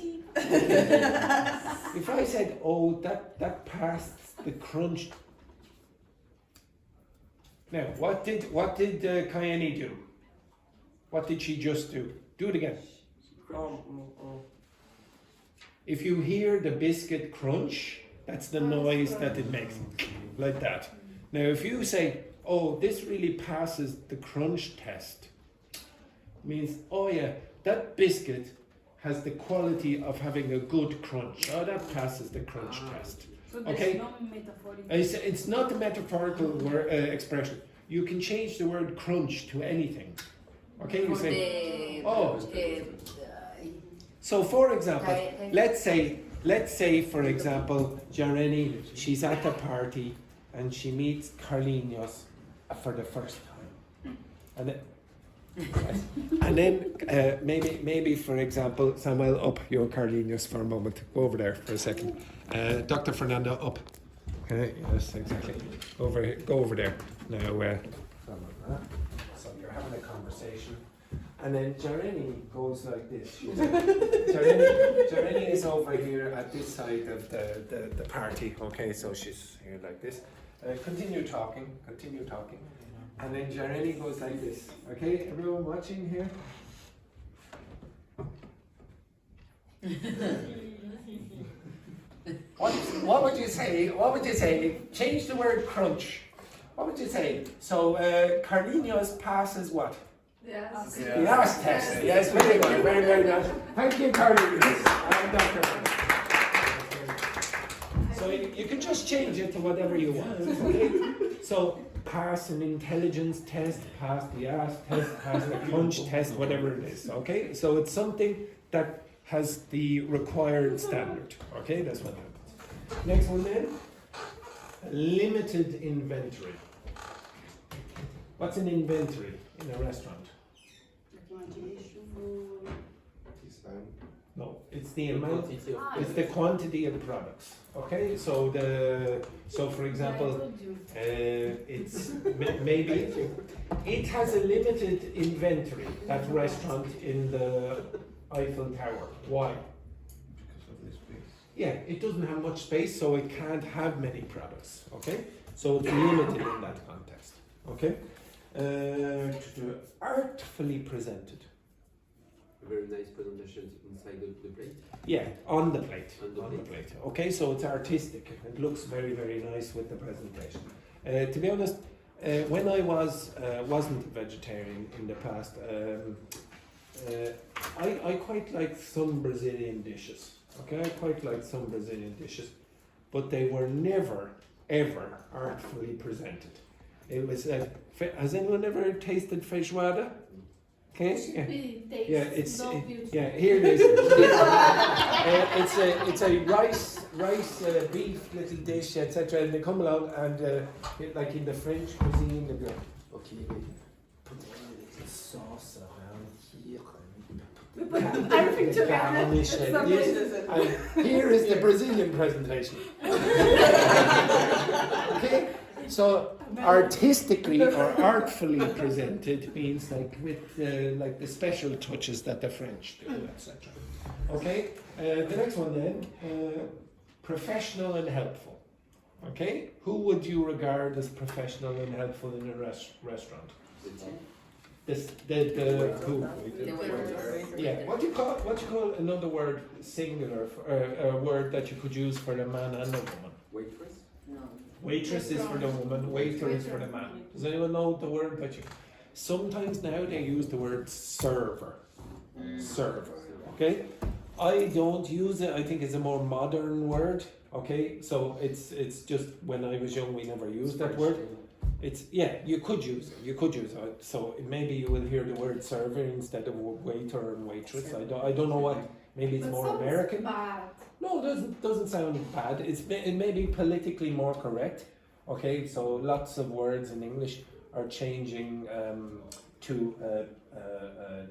If I said, oh, that passed the crunch. Now, what did Kayani do? What did she just do? Do it again. If you hear the biscuit crunch, that's the noise that it makes, like that. Now, if you say, oh, this really passes the crunch test, means, oh yeah, that biscuit has the quality of having a good crunch. Oh, that passes the crunch test. So there's Okay? no metaphorical. It's not a metaphorical word, expression. You can change the word crunch to anything. Okay, you say, oh. So for example, let's say for example, Jareni, she's at the party and she meets Carlinhos for the first time. And then maybe for example, Samuel, up your Carlinhos for a moment. Go over there for a second. Dr. Fernando, up. Okay, yes, exactly. Go over there. Now, so you're having a conversation. And then Jareni goes like this. Jareni is over here at this side of the party. Okay, so she's here like this. Continue talking. And then Jareni goes like this. Okay, everyone watching here? What would you say? What would you say? Change the word crunch. What would you say? So Carlinhos passes what? Yes. The ass test. Yes, very good. Very, very nice. Thank you, Carlinhos. So you can just change it to whatever you want. Okay? So pass an intelligence test, pass the ass test, pass the crunch test, whatever it is. Okay? So it's something that has the required standard. Okay? That's what happens. Next one then. Limited inventory. What's an inventory in a restaurant? No, it's the amount. It's the quantity of products. Okay, so for example, it's maybe it has a limited inventory. That restaurant in the Eiffel Tower. Why? Because of the space. Yeah, it doesn't have much space, so it can't have many products. Okay, so it's limited in that context. Okay, artfully presented. Very nice presentation inside the plate. Yeah, on the plate. On the plate. Okay, so it's artistic. It looks very, very nice with the presentation. To be honest, when I wasn't a vegetarian in the past, I quite liked some Brazilian dishes. Okay, I quite liked some Brazilian dishes, but they were never, ever artfully presented. It was. Has anyone ever tasted feijoada? Okay. Yeah, it's yeah. Here it is. It's a rice beef little dish, etc. And they come along and like in the French cuisine, they go, okay, put a little sauce around here, and put We put everything together. It's Yes, amazing. and here is the Brazilian presentation. Okay, so artistically or artfully presented means like with like the special touches that the French do, etc. Okay, the next one then, professional and helpful. Okay, who would you regard as professional and helpful in a restaurant? The who? Yeah. What do you call another word singular for a word that you could use for a man and a woman? Waitress? No. Waitress is for the woman, waiter is for the man. Does anyone know the word that you... Sometimes now they use the word server. Server, okay? I don't use it, I think it's a more modern word, okay? So it's just, when I was young we never used that word. It's, yeah, you could use it. So maybe you will hear the word server instead of waiter and waitress. I don't know what, maybe it's more American. Bad. No, it doesn't sound bad. It may be politically more correct. Okay, so lots of words in English are changing to a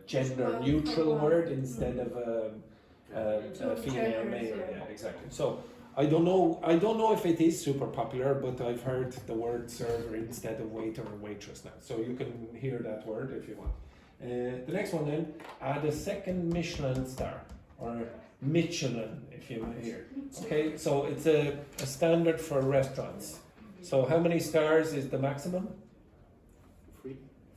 gender neutral word instead of a female male. Yeah, exactly. So I don't know if it is super popular, but I've heard the word server instead of waiter or waitress now. So you can hear that word if you want. The next one then, add a second Michelin star, or Michelin, if you may hear. Okay, so it's a standard for restaurants. So how many stars is the maximum?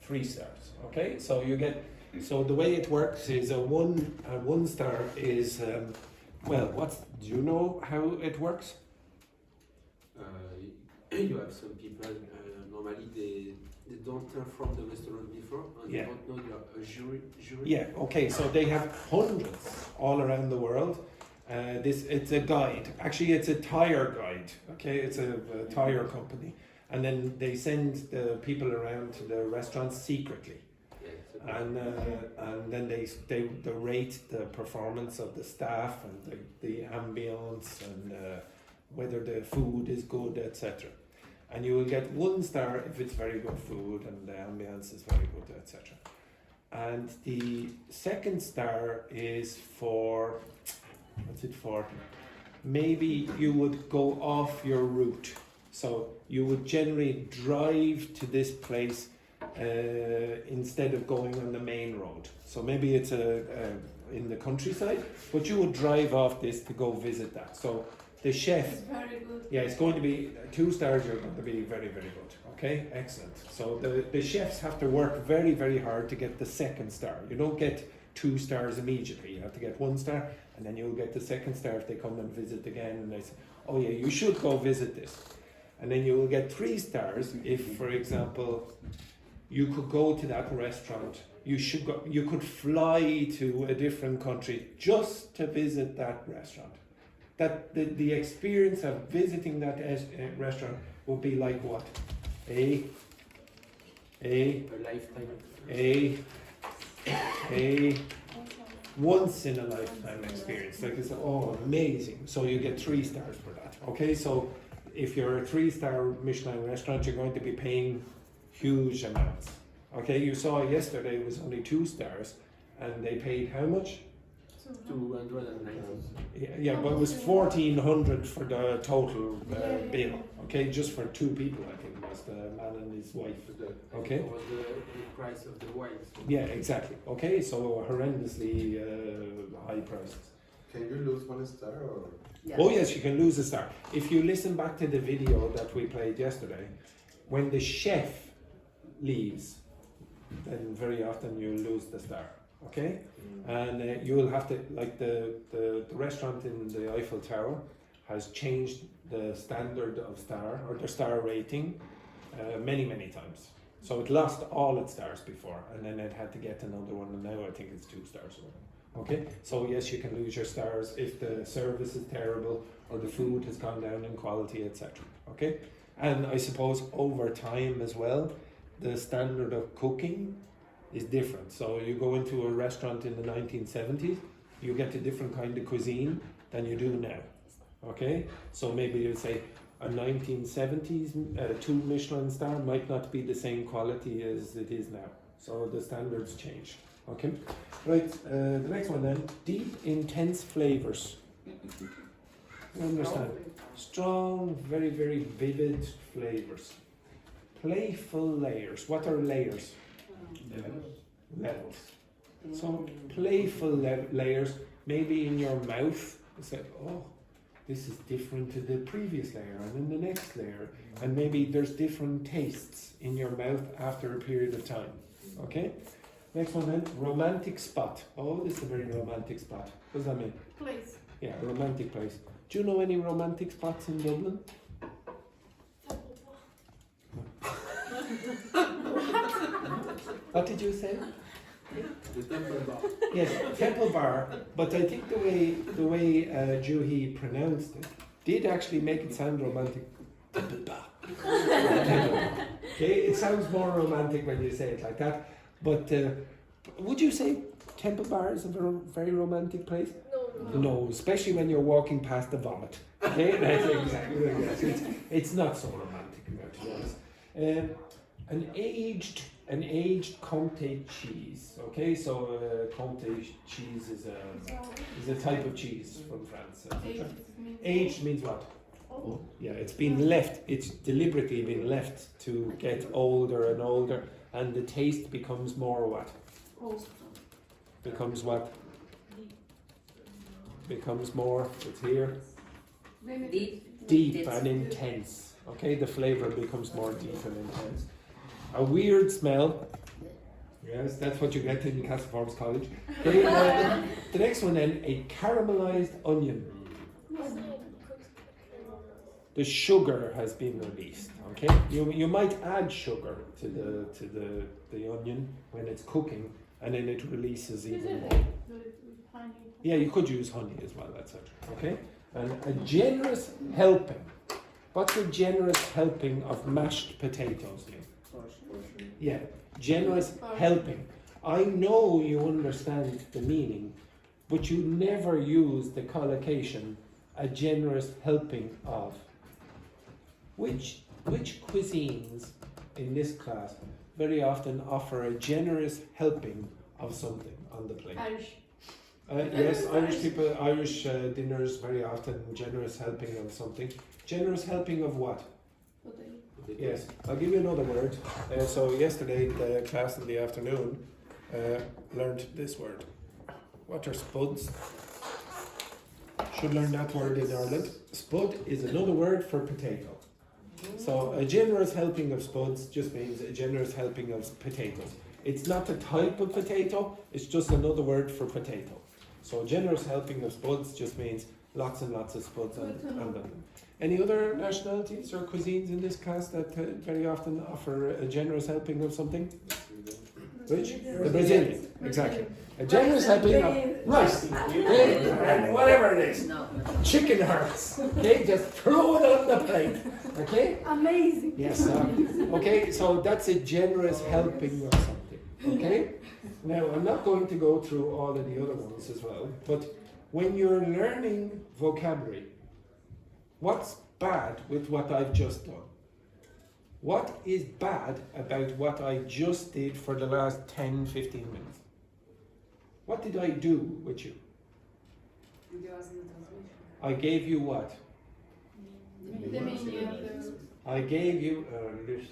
3 stars. Okay, so you get. So the way it works is a one star is do you know how it works? You have some people normally they don't turn from the restaurant before and Yeah. they don't know you're a jury. Yeah. Okay, so they have hundreds all around the world. It's a guide. Actually, it's a tire guide. Okay, it's a tire company, and then they send the people around to the restaurants secretly, and then they rate the performance of the staff and the ambience and whether the food is good, etc. And you will get 1 star if it's very good food and the ambience is very good, etc. And the second star is for, what's it for? Maybe you would go off your route. So you would generally drive to this place instead of going on the main road. So maybe it's in the countryside, but you would drive off this to go visit that. So the chef, It's very good. yeah, it's going to be 2 stars. You're going to be very, very good. Okay, excellent. So the chefs have to work very, very hard to get the second star. You don't get 2 stars immediately. You have to get 1 star, and then you'll get the second star if they come and visit again and they say, oh yeah, you should go visit this. And then you will get 3 stars if, for example, you could go to that restaurant. You could fly to a different country just to visit that restaurant. That the experience of visiting that restaurant would be like what? A lifetime. A once in a lifetime experience. Like it's amazing. So you get 3 stars for that. Okay, so if you're a 3-star Michelin restaurant, you're going to be paying huge amounts. Okay, you saw yesterday it was only 2 stars, and they paid how much? 290. Yeah, but it was 1,400 for the total bill. Okay, just for 2 people, I think it was the man and his wife. Okay. It was the price of the wine. So. Yeah, exactly. Okay, so horrendously high prices. Can you lose 1 star or? Yeah. Oh yes, you can lose a star. If you listen back to the video that we played yesterday, when the chef leaves, then very often you lose the star. Okay, and you will have to, like the restaurant in the Eiffel Tower has changed the standard of star or the star rating many times. So it lost all its stars before, and then it had to get another one, and now I think it's 2 stars. Okay, so yes, you can lose your stars if the service is terrible or the food has gone down in quality, etc. Okay, and I suppose over time as well, the standard of cooking is different. So you go into a restaurant in the 1970s, you get a different kind of cuisine than you do now. Okay, so maybe you'd say a 1970s 2 Michelin star might not be the same quality as it is now. So the standards change. Okay, right. The next one then: deep, intense flavors. You understand? Strong, very, very vivid flavors. Playful layers. What are layers? Levels. So playful layers, maybe in your mouth. It's like, oh, this is different to the previous layer, and then the next layer, and maybe there's different tastes in your mouth after a period of time. Okay. Next one then, romantic spot. Oh, this is a very romantic spot. What does that mean? Place. Yeah, romantic place. Do you know any romantic spots in Dublin? What did you say? The temple bar. Yes, Temple Bar. But I think the way Juhi pronounced it did actually make it sound romantic. Temple Bar. Okay, it sounds more romantic when you say it like that. But would you say Temple Bar is a very romantic place? No, especially when you're walking past the vomit. Okay, that's exactly what it is. It's not so romantic, to be honest. An aged Comté cheese. Okay, so Comté cheese is a type of cheese from France. Aged means what? Oh, yeah, it's been left. It's deliberately been left to get older and older, and the taste becomes more what? Becomes what? Becomes more. It's here. Deep and intense. Okay, the flavor becomes more deep and intense. A weird smell. Yes, that's what you get in Castleforbes College. Okay, the next one then, a caramelized onion. The sugar has been released. Okay, you might add sugar to the onion when it's cooking, and then it releases even more. Yeah, you could use honey as well. That's it. Okay, and a generous helping. What's a generous helping of mashed potatoes? Yeah, generous helping. I know you understand the meaning, but you never use the collocation, a generous helping of. Which cuisines in this class very often offer a generous helping of something on the plate? Irish. Yes, Irish people, Irish dinners very often generous helping of something. Generous helping of what? Yes, I'll give you another word. So yesterday, the class in the afternoon learned this word. What are spuds? Should learn that word in Ireland. Spud is another word for potato. So a generous helping of spuds just means a generous helping of potatoes. It's not the type of potato, it's just another word for potato. So a generous helping of spuds just means lots and lots of spuds on them. Any other nationalities or cuisines in this class that very often offer a generous helping of something? Which? The Brazilian, exactly. A generous helping of rice, and whatever it is. Chicken hearts, okay? Just throw it on the plate, okay? Amazing. Yes, okay, so that's a generous helping of something, okay? Now, I'm not going to go through all of the other ones as well, but when you're learning vocabulary, what's bad with what I've just done? What is bad about what I just did for the last 10, 15 minutes? What did I do with you? I gave you what? I gave you a list.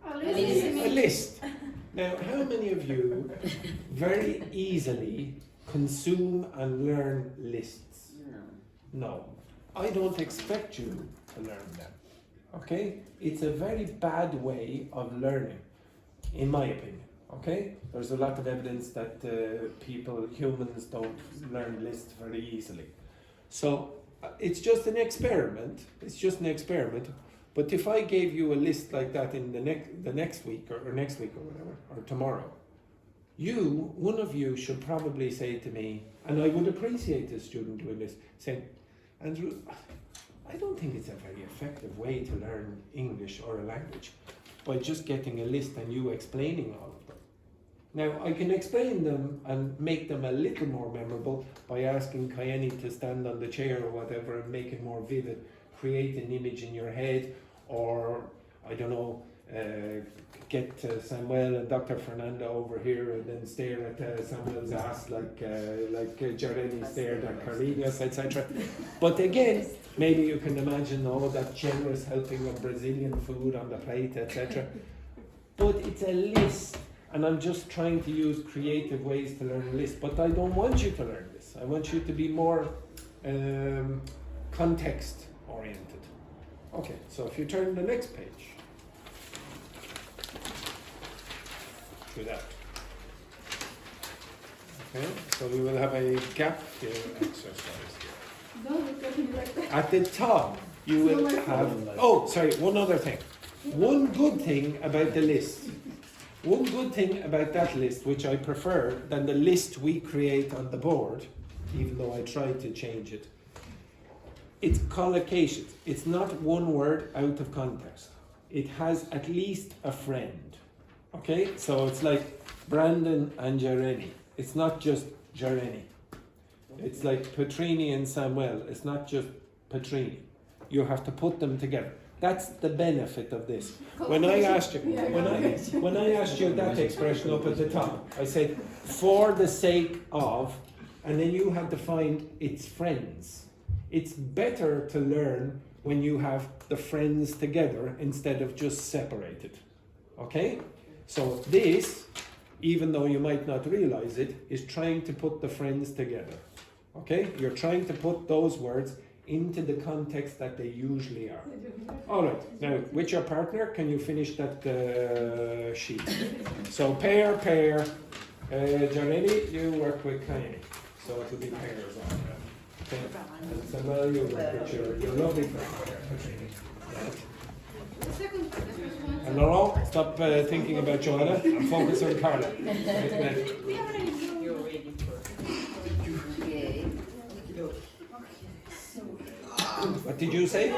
A list. Now, how many of you very easily consume and learn lists? No. I don't expect you to learn them. Okay? It's a very bad way of learning, in my opinion. Okay? There's a lot of evidence that humans don't learn lists very easily. So it's just an experiment. It's just an experiment. But if I gave you a list like that in the next week or next week or whatever, or tomorrow, one of you should probably say to me, and I would appreciate a student doing this, saying, Andrew, I don't think it's a very effective way to learn English or a language by just getting a list and you explaining all of them. Now, I can explain them and make them a little more memorable by asking Kayeni to stand on the chair or whatever and make it more vivid, create an image in your head, or, I don't know, get Samuel and Dr. Fernando over here and then stare at Samuel's ass like Jeremy stared at Carligas, etc. But again, maybe you can imagine that generous helping of Brazilian food on the plate, etc. But it's a list, and I'm just trying to use creative ways to learn a list. But I don't want you to learn this. I want you to be more context oriented. Okay, so if you turn the next page. Do that. Okay, so we will have a gap fill exercise here. Don't look at me like that. At the top, you will have. Oh, sorry. One other thing. One good thing about the list. One good thing about that list, which I prefer than the list we create on the board, even though I tried to change it. It's collocations. It's not one word out of context. It has at least a friend. Okay, so it's like Brandon and Jeremy. It's not just Jeremy. It's like Petrini and Samuel. It's not just Petrini. You have to put them together. That's the benefit of this. When I asked you, when I asked you that expression up at the top, I said for the sake of, and then you had to find its friends. It's better to learn when you have the friends together instead of just separated. Okay? So this, even though you might not realize it, is trying to put the friends together. Okay? You're trying to put those words into the context that they usually are. All right. Now, with your partner, can you finish that sheet? So pair. Jeremy, you work with Kanye. So it will be pairs on that. Okay. And Samuel, you work with your lovely friend. The second, the first one. And Laurent, stop thinking about Joanna and focus on Carla. You're ready for okay. What did you say?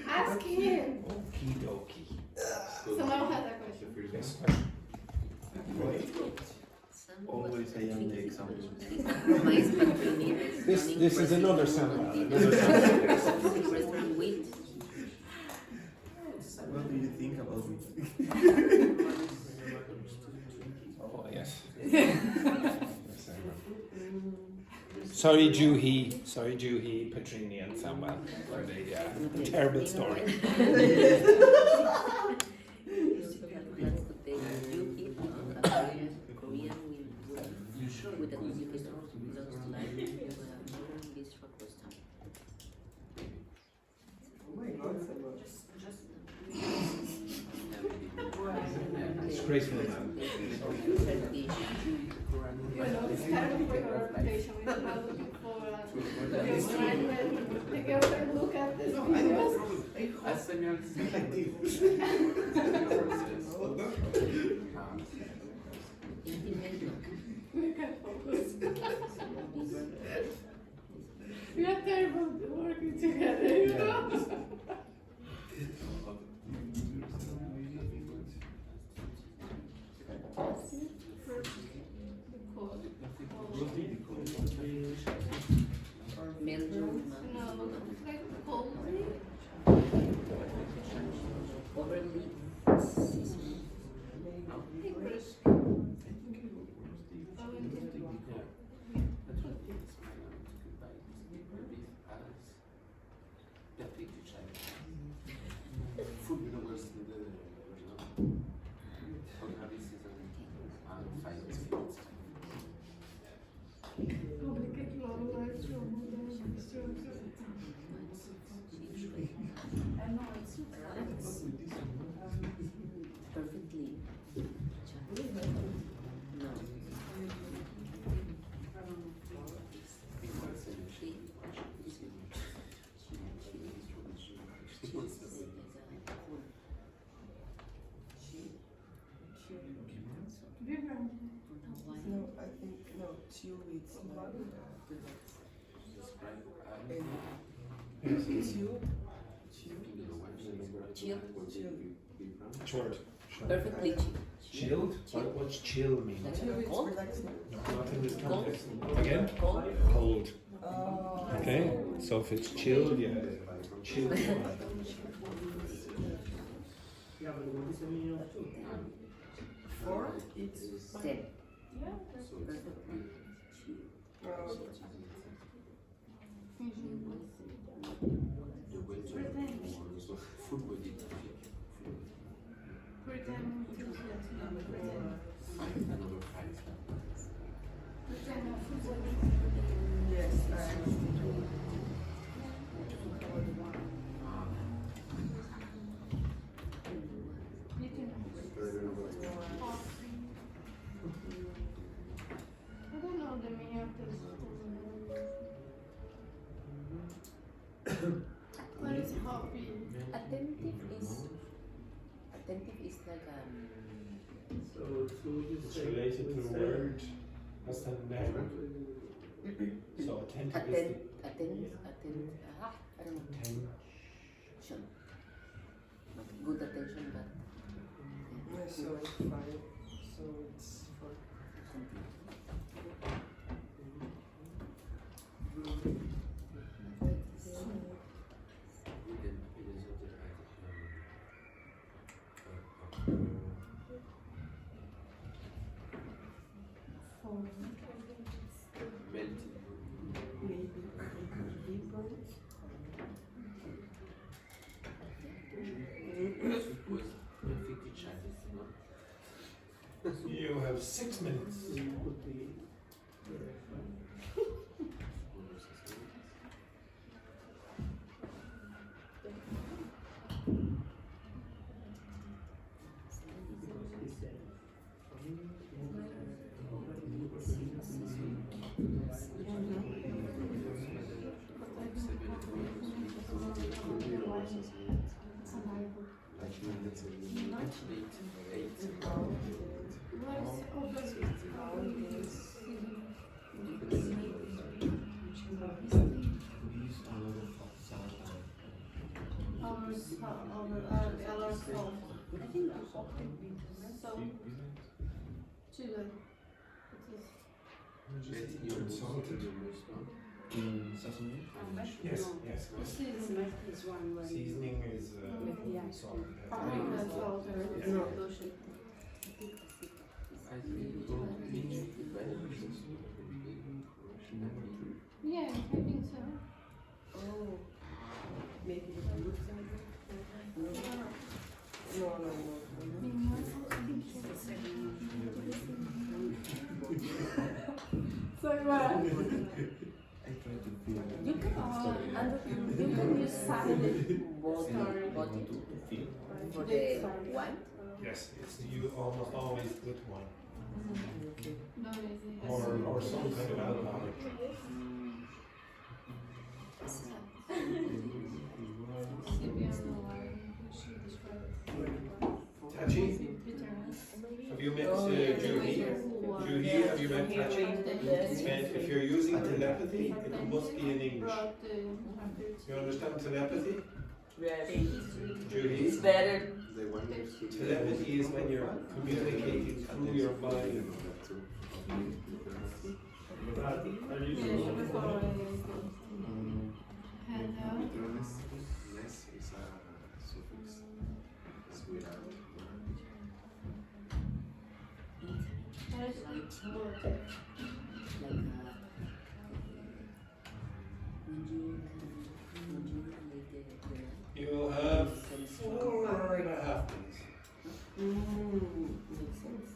Ask him. Okie dokie. So now has a question. Yes. Always I am the example. This is another Samuel. What do you think about me? Oh, yes. Sorry, Juhi, Petrini, and Samuel for the terrible story. Disgraceful, man. You know, it's terrible for your reputation. We're not looking for your friend and together look at this videos. We can focus. We are terrible working together, you know? No, it's like cozy. Overly perfectly. No. No, I think no. Chill, it's like Chill. Short. Perfectly Chilled? What's chill mean? Cold. Not in this context. Again? Cold. Cold. oh, Okay? So if it's chilled, yeah. Chilled. 4, it's 10. Yeah. Pretend yes. I don't know the meaning of this. What is hobby? Attentive is like It's related to the word as a noun. So attentive is I don't know. attention. Attention. Good attention, but Yeah, so it's 5. So it's 4. Maybe You have 6 minutes. Yes, yes. Seasoning is salt. Yeah, I think so. Oh, maybe the blue side. No. So what? you can use body for the one. Yes, you almost always put one. No, Or some kind of alcoholic. Tachi? Have you met Juhi? Juhi, have you met Tachi? And if you're using telepathy, it must be in English. You understand telepathy? Juhi? It's better. Telepathy is when you're communicating through your mind. You'll have 4.5 minutes. Makes sense.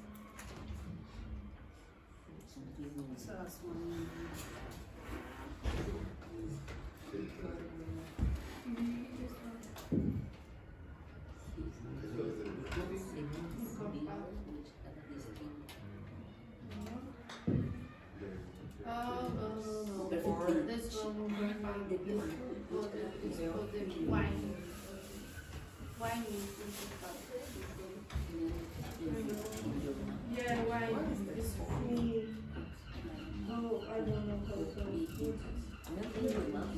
This one is for the wine. Wine yeah, wine is full. Oh, I don't know how to put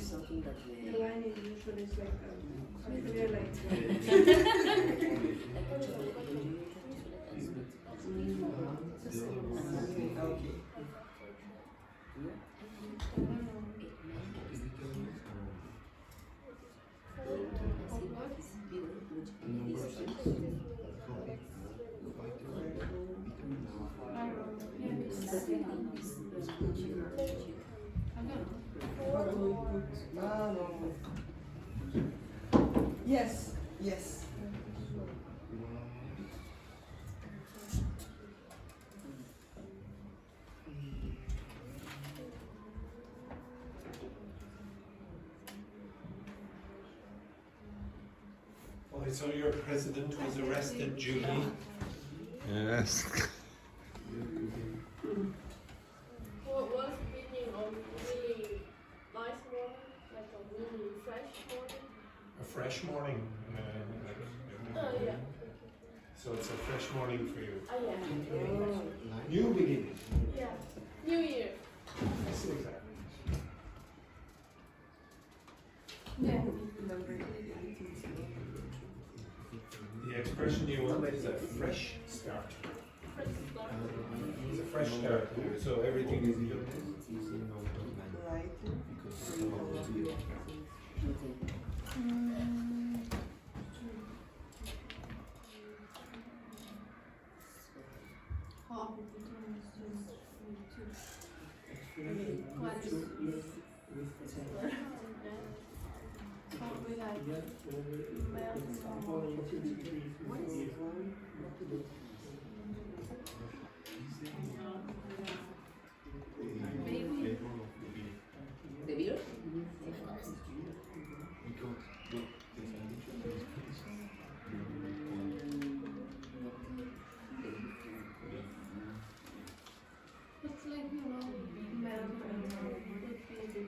Something that the wine is usually like I feel like I don't know. Yes. Oh, so your president was arrested, Julie? Yes. What was the meaning of really nice morning, like a really fresh morning? A fresh morning. Oh yeah. So it's a fresh morning for you. Oh yeah. New beginning. Yeah. New Year. Yes, exactly. Yeah. The expression you want is a fresh start. Fresh start. It's a fresh start. So everything is new. Right. The beer? It's like, you know, melon would be the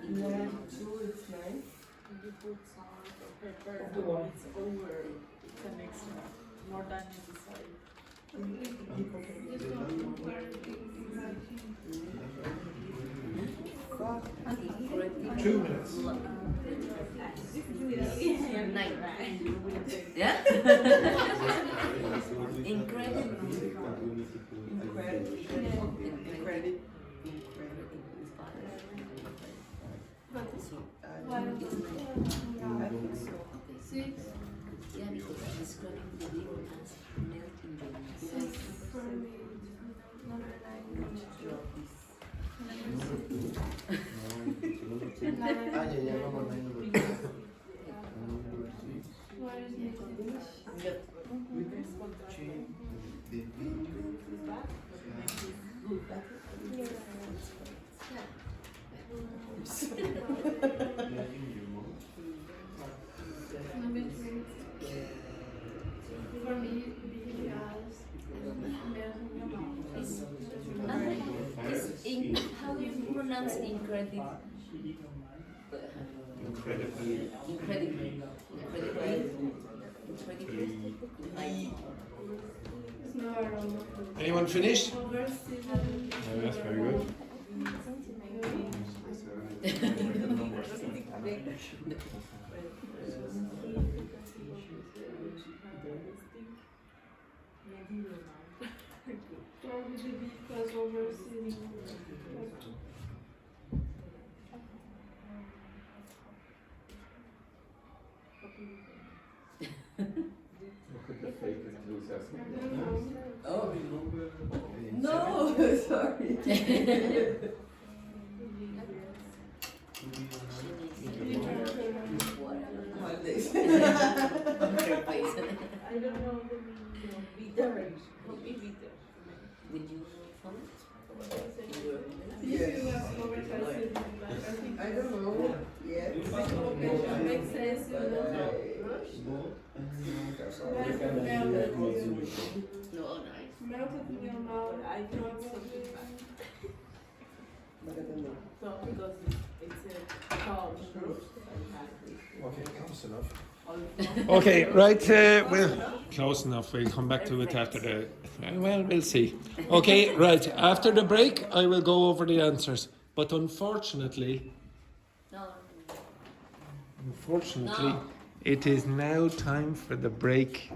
No, two is nice. You put salt or pepper, it's over. It's an extra, more than necessary. This one where it's 2 minutes. 9. Yeah? Incredible. Incredible. but So, why I think so. 6 yeah, because I'm describing the beer as melting the 6 for me, number 9. Where is Nick? Number 3. For me, because how do you pronounce incredible? Incredibly. Incredibly. it's no aroma. Anyone finished? Over season. Yes, very good. Probably because over season. Oh. No, sorry. Holidays. I don't know the meaning of bitter. Could be bitter. Would you follow it? If you was over season, like, I think I don't know. Yeah. collocation makes sense, you know. Melted milk. No, nice. Melted milk. I brought something back. But I don't know. So, because it's a cold roast. Okay, close enough. Okay, right. We'll close enough. We'll come back to it after the. Well, we'll see. Okay, right. After the break, I will go over the answers. But unfortunately, No. unfortunately, it is now time for the break.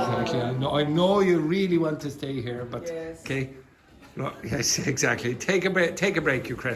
Exactly. I know you really want to stay here, but Yes. okay. No, yes, exactly. Take a break, Ukraine.